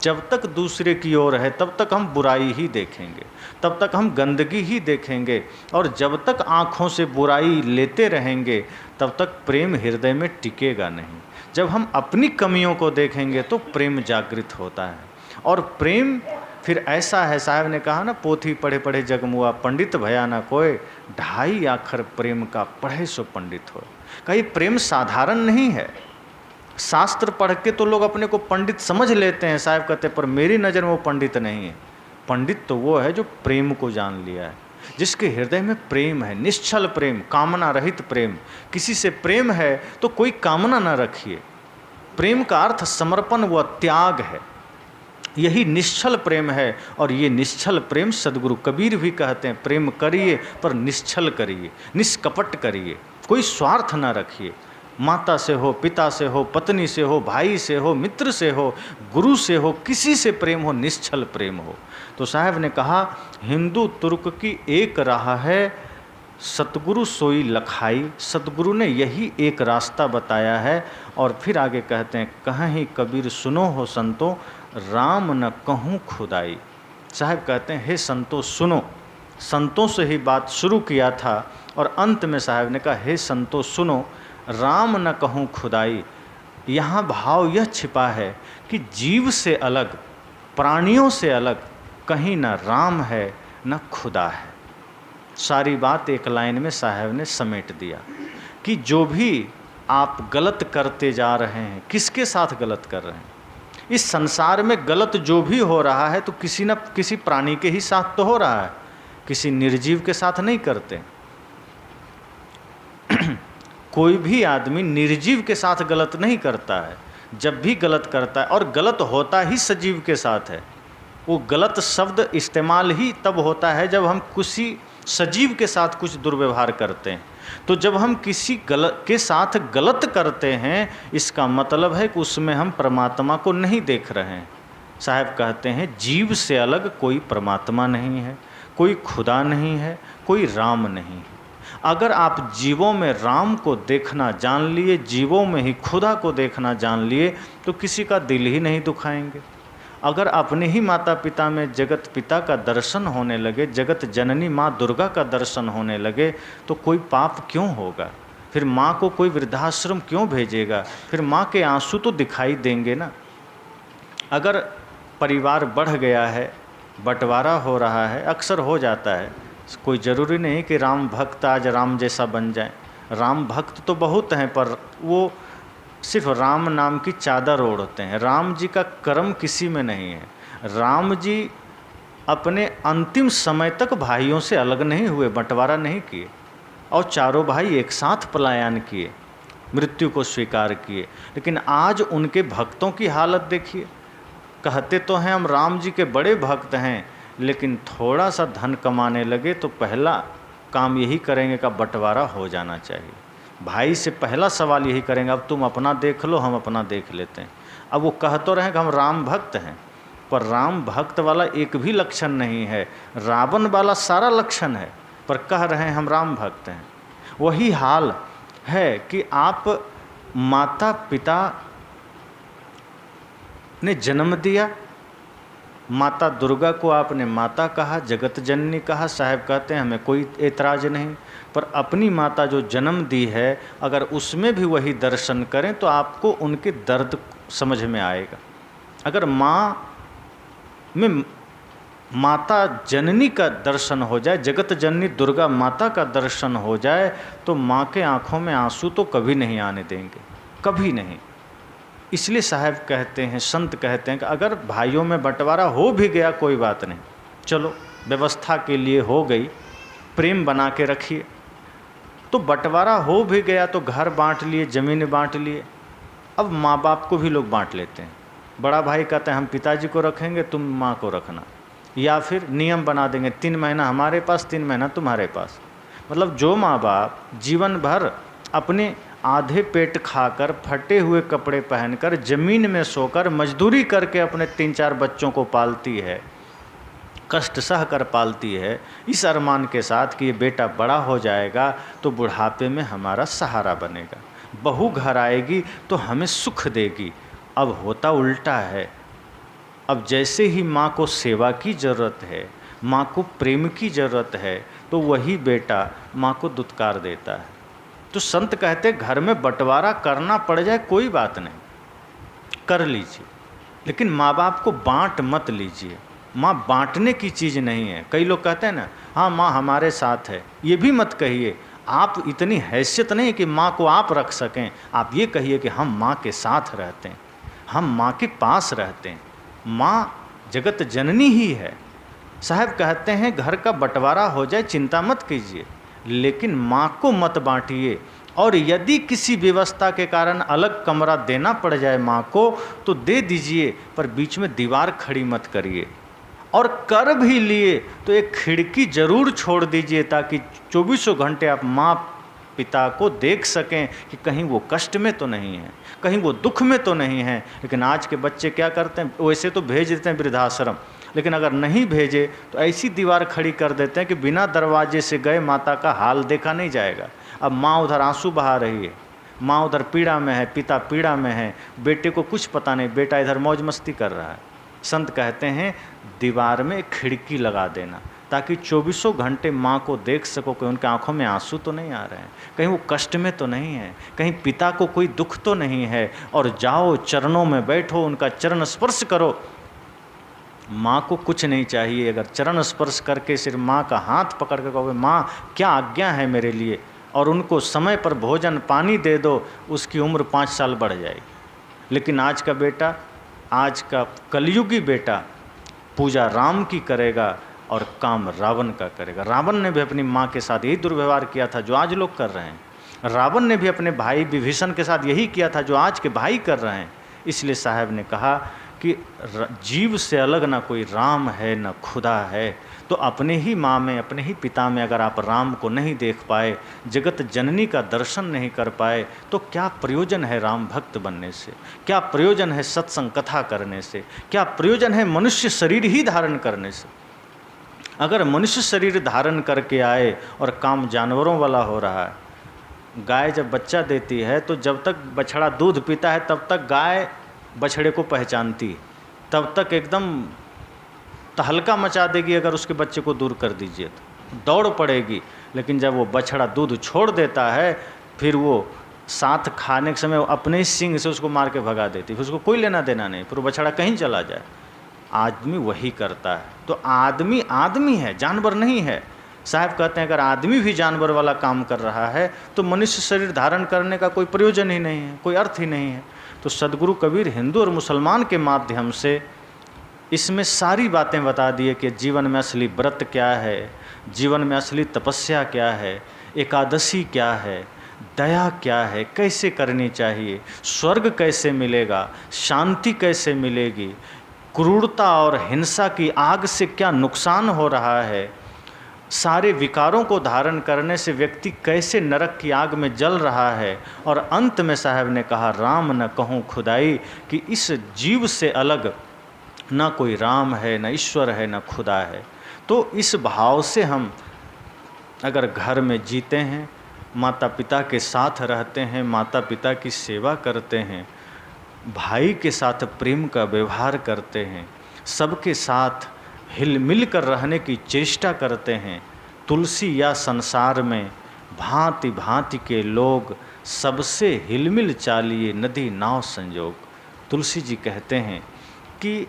जब तक दूसरे की ओर है तब तक हम बुराई ही देखेंगे, तब तक हम गंदगी ही देखेंगे, और जब तक आँखों से बुराई लेते रहेंगे तब तक प्रेम हृदय में टिकेगा नहीं। जब हम अपनी कमियों को देखेंगे तो प्रेम जागृत होता है। और प्रेम फिर ऐसा है, साहब ने कहा ना, पोथी पढ़े पढ़े जगमुआ, पंडित भया ना कोय, 2.5 आखर प्रेम का पढ़े सो पंडित हो। कहीं प्रेम साधारण नहीं है। शास्त्र पढ़ के तो लोग अपने को पंडित समझ लेते हैं, साहब कहते हैं, पर मेरी नज़र में वो पंडित नहीं है। पंडित तो वो है जो प्रेम को जान लिया है, जिसके हृदय में प्रेम है, निश्चल प्रेम, कामना रहित प्रेम। किसी से प्रेम है तो कोई कामना ना रखिए, प्रेम का अर्थ समर्पण व त्याग है, यही निश्चल प्रेम है। और ये निश्चल प्रेम सदगुरु कबीर भी कहते हैं, प्रेम करिए पर निश्चल करिए, निष्कपट करिए, कोई स्वार्थ न रखिए। माता से हो, पिता से हो, पत्नी से हो, भाई से हो, मित्र से हो, गुरु से हो, किसी से प्रेम हो, निश्चल प्रेम हो। तो साहब ने कहा हिंदू तुर्क की एक राह है, सतगुरु सोई लखाई। सतगुरु ने यही एक रास्ता बताया है। और फिर आगे कहते हैं, कहीं कबीर सुनो हो संतो, राम न कहूँ खुदाई। साहब कहते हैं हे संतो सुनो, संतों से ही बात शुरू किया था और अंत में साहब ने कहा हे संतो सुनो, राम न कहूँ खुदाई। यहाँ भाव यह छिपा है कि जीव से अलग, प्राणियों से अलग कहीं न राम है न खुदा है। सारी बात एक लाइन में साहब ने समेट दिया कि जो भी आप गलत करते जा रहे हैं, किसके साथ गलत कर रहे हैं। इस संसार में गलत जो भी हो रहा है तो किसी न किसी प्राणी के ही साथ तो हो रहा है, किसी निर्जीव के साथ नहीं करते। कोई भी आदमी निर्जीव के साथ गलत नहीं करता है। जब भी गलत करता है, और गलत होता ही सजीव के साथ है, वो गलत शब्द इस्तेमाल ही तब होता है जब हम किसी सजीव के साथ कुछ दुर्व्यवहार करते हैं। तो जब हम किसी के साथ गलत करते हैं, इसका मतलब है कि उसमें हम परमात्मा को नहीं देख रहे हैं। साहब कहते हैं जीव से अलग कोई परमात्मा नहीं है, कोई खुदा नहीं है, कोई राम नहीं है। अगर आप जीवों में राम को देखना जान लिए, जीवों में ही खुदा को देखना जान लिए, तो किसी का दिल ही नहीं दुखाएंगे। अगर अपने ही माता पिता में जगत पिता का दर्शन होने लगे, जगत जननी माँ दुर्गा का दर्शन होने लगे, तो कोई पाप क्यों होगा? फिर माँ को कोई वृद्धाश्रम क्यों भेजेगा? फिर माँ के आंसू तो दिखाई देंगे ना। अगर परिवार बढ़ गया है, बंटवारा हो रहा है, अक्सर हो जाता है, कोई ज़रूरी नहीं कि राम भक्त आज राम जैसा बन जाए। राम भक्त तो बहुत हैं, पर वो सिर्फ राम नाम की चादर ओढ़ते हैं। राम जी का कर्म किसी में नहीं है। राम जी अपने अंतिम समय तक भाइयों से अलग नहीं हुए, बंटवारा नहीं किए, और चारों भाई एक साथ पलायन किए, मृत्यु को स्वीकार किए। लेकिन आज उनके भक्तों की हालत देखिए। कहते तो हैं हम राम जी के बड़े भक्त हैं, लेकिन थोड़ा सा धन कमाने लगे तो पहला काम यही करेंगे कि बंटवारा हो जाना चाहिए। भाई से पहला सवाल यही करेंगे, अब तुम अपना देख लो, हम अपना देख लेते हैं। अब वो कह तो रहे कि हम राम भक्त हैं, पर राम भक्त वाला एक भी लक्षण नहीं है, रावण वाला सारा लक्षण है, पर कह रहे हैं हम राम भक्त हैं। वही हाल है कि आप माता पिता ने जन्म दिया, माता दुर्गा को आपने माता कहा, जगत जननी कहा, साहब कहते हैं हमें कोई एतराज़ नहीं, पर अपनी माता जो जन्म दी है, अगर उसमें भी वही दर्शन करें तो आपको उनके दर्द समझ में आएगा। अगर माँ में माता जननी का दर्शन हो जाए, जगत जननी दुर्गा माता का दर्शन हो जाए, तो माँ के आँखों में आंसू तो कभी नहीं आने देंगे, कभी नहीं। इसलिए साहब कहते हैं, संत कहते हैं कि अगर भाइयों में बंटवारा हो भी गया कोई बात नहीं, चलो व्यवस्था के लिए हो गई, प्रेम बना के रखिए। तो बंटवारा हो भी गया तो घर बांट लिए, ज़मीन बांट लिए। अब माँ बाप को भी लोग बांट लेते हैं। बड़ा भाई कहते हैं हम पिताजी को रखेंगे, तुम माँ को रखना, या फिर नियम बना देंगे 3 महीना हमारे पास, 3 महीना तुम्हारे पास। मतलब जो माँ बाप जीवन भर अपने आधे पेट खाकर, फटे हुए कपड़े पहनकर, ज़मीन में सोकर, मजदूरी करके अपने 3-4 बच्चों को पालती है, कष्ट सह कर पालती है, इस अरमान के साथ कि ये बेटा बड़ा हो जाएगा तो बुढ़ापे में हमारा सहारा बनेगा, बहू घर आएगी तो हमें सुख देगी। अब होता उल्टा है। अब जैसे ही माँ को सेवा की ज़रूरत है, माँ को प्रेम की ज़रूरत है, तो वही बेटा माँ को दुत्कार देता है। तो संत कहते घर में बंटवारा करना पड़ जाए कोई बात नहीं, कर लीजिए, लेकिन माँ बाप को बांट मत लीजिए। माँ बांटने की चीज़ नहीं है। कई लोग कहते हैं ना, हाँ माँ हमारे साथ है, ये भी मत कहिए। आप इतनी हैसियत नहीं कि माँ को आप रख सकें। आप ये कहिए कि हम माँ के साथ रहते हैं, हम माँ के पास रहते हैं, माँ जगत जननी ही है। साहब कहते हैं घर का बंटवारा हो जाए चिंता मत कीजिए, लेकिन माँ को मत बांटिए, और यदि किसी व्यवस्था के कारण अलग कमरा देना पड़ जाए माँ को तो दे दीजिए, पर बीच में दीवार खड़ी मत करिए। और कर भी लिए तो एक खिड़की जरूर छोड़ दीजिए ताकि 24 घंटे आप माँ पिता को देख सकें कि कहीं वो कष्ट में तो नहीं है, कहीं वो दुख में तो नहीं है। लेकिन आज के बच्चे क्या करते हैं, वैसे तो भेज देते हैं वृद्धाश्रम, लेकिन अगर नहीं भेजे तो ऐसी दीवार खड़ी कर देते हैं कि बिना दरवाजे से गए माता का हाल देखा नहीं जाएगा। अब माँ उधर आंसू बहा रही है, माँ उधर पीड़ा में है, पिता पीड़ा में है, बेटे को कुछ पता नहीं, बेटा इधर मौज मस्ती कर रहा है। संत कहते हैं दीवार में एक खिड़की लगा देना ताकि 24 घंटे माँ को देख सको कि उनके आंखों में आंसू तो नहीं आ रहे हैं, कहीं वो कष्ट में तो नहीं है, कहीं पिता को कोई दुख तो नहीं है। और जाओ चरणों में बैठो, उनका चरण स्पर्श करो। माँ को कुछ नहीं चाहिए, अगर चरण स्पर्श करके सिर्फ माँ का हाथ पकड़ कर कहोगे माँ क्या आज्ञा है मेरे लिए, और उनको समय पर भोजन पानी दे दो, उसकी उम्र 5 साल बढ़ जाएगी। लेकिन आज का बेटा, आज का कलयुगी बेटा पूजा राम की करेगा और काम रावण का करेगा। रावण ने भी अपनी माँ के साथ यही दुर्व्यवहार किया था जो आज लोग कर रहे हैं। रावण ने भी अपने भाई विभीषण के साथ यही किया था जो आज के भाई कर रहे हैं। इसलिए साहब ने कहा कि जीव से अलग ना कोई राम है ना खुदा है। तो अपने ही माँ में, अपने ही पिता में अगर आप राम को नहीं देख पाए, जगत जननी का दर्शन नहीं कर पाए, तो क्या प्रयोजन है राम भक्त बनने से, क्या प्रयोजन है सत्संग कथा करने से, क्या प्रयोजन है मनुष्य शरीर ही धारण करने से। अगर मनुष्य शरीर धारण करके आए और काम जानवरों वाला हो रहा है, गाय जब बच्चा देती है तो जब तक बछड़ा दूध पीता है तब तक गाय बछड़े को पहचानती है, तब तक एकदम तहलका मचा देगी। अगर उसके बच्चे को दूर कर दीजिए तो दौड़ पड़ेगी। लेकिन जब वो बछड़ा दूध छोड़ देता है, फिर वो साथ खाने के समय अपने ही सींग से उसको मार के भगा देती है, फिर उसको कोई लेना देना नहीं, फिर वो बछड़ा कहीं चला जाए। आदमी वही करता है। तो आदमी आदमी है, जानवर नहीं है। साहब कहते हैं अगर आदमी भी जानवर वाला काम कर रहा है तो मनुष्य शरीर धारण करने का कोई प्रयोजन ही नहीं है, कोई अर्थ ही नहीं है। तो सदगुरु कबीर हिंदू और मुसलमान के माध्यम से इसमें सारी बातें बता दिए कि जीवन में असली व्रत क्या है, जीवन में असली तपस्या क्या है, एकादशी क्या है, दया क्या है, कैसे करनी चाहिए, स्वर्ग कैसे मिलेगा, शांति कैसे मिलेगी, क्रूरता और हिंसा की आग से क्या नुकसान हो रहा है, सारे विकारों को धारण करने से व्यक्ति कैसे नरक की आग में जल रहा है। और अंत में साहब ने कहा राम न कहूँ खुदाई, कि इस जीव से अलग ना कोई राम है, न ईश्वर है, न खुदा है। तो इस भाव से हम अगर घर में जीते हैं, माता पिता के साथ रहते हैं, माता पिता की सेवा करते हैं, भाई के साथ प्रेम का व्यवहार करते हैं, सबके साथ हिल मिल कर रहने की चेष्टा करते हैं, तुलसी या संसार में भांति भांति के लोग, सबसे हिलमिल चालिए नदी नाव संजोग। तुलसी जी कहते हैं कि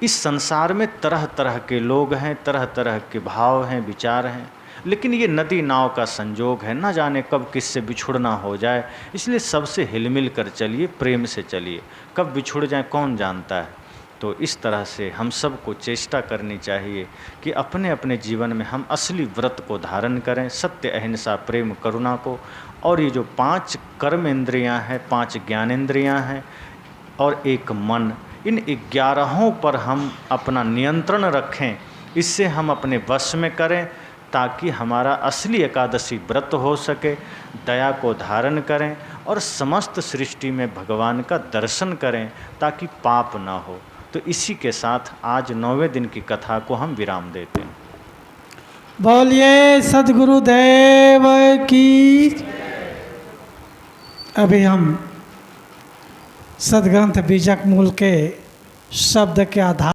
इस संसार में तरह तरह के लोग हैं, तरह तरह के भाव हैं, विचार हैं, लेकिन ये नदी नाव का संजोग है, ना जाने कब किससे बिछुड़ना हो जाए। इसलिए सबसे हिलमिल कर चलिए, प्रेम से चलिए, कब बिछुड़ जाए कौन जानता है। तो इस तरह से हम सबको चेष्टा करनी चाहिए कि अपने अपने जीवन में हम असली व्रत को धारण करें, सत्य अहिंसा प्रेम करुणा को। और ये जो 5 कर्म इंद्रियाँ हैं, 5 ज्ञानेंद्रियाँ हैं और एक मन, इन 11 पर हम अपना नियंत्रण रखें, इससे हम अपने वश में करें ताकि हमारा असली एकादशी व्रत हो सके। दया को धारण करें और समस्त सृष्टि में भगवान का दर्शन करें ताकि पाप ना हो। तो इसी के साथ आज 9वें दिन की कथा को हम विराम देते हैं। बोलिए सद्गुरुदेव की। अभी हम सदग्रंथ बीजक मूल के शब्द के आधार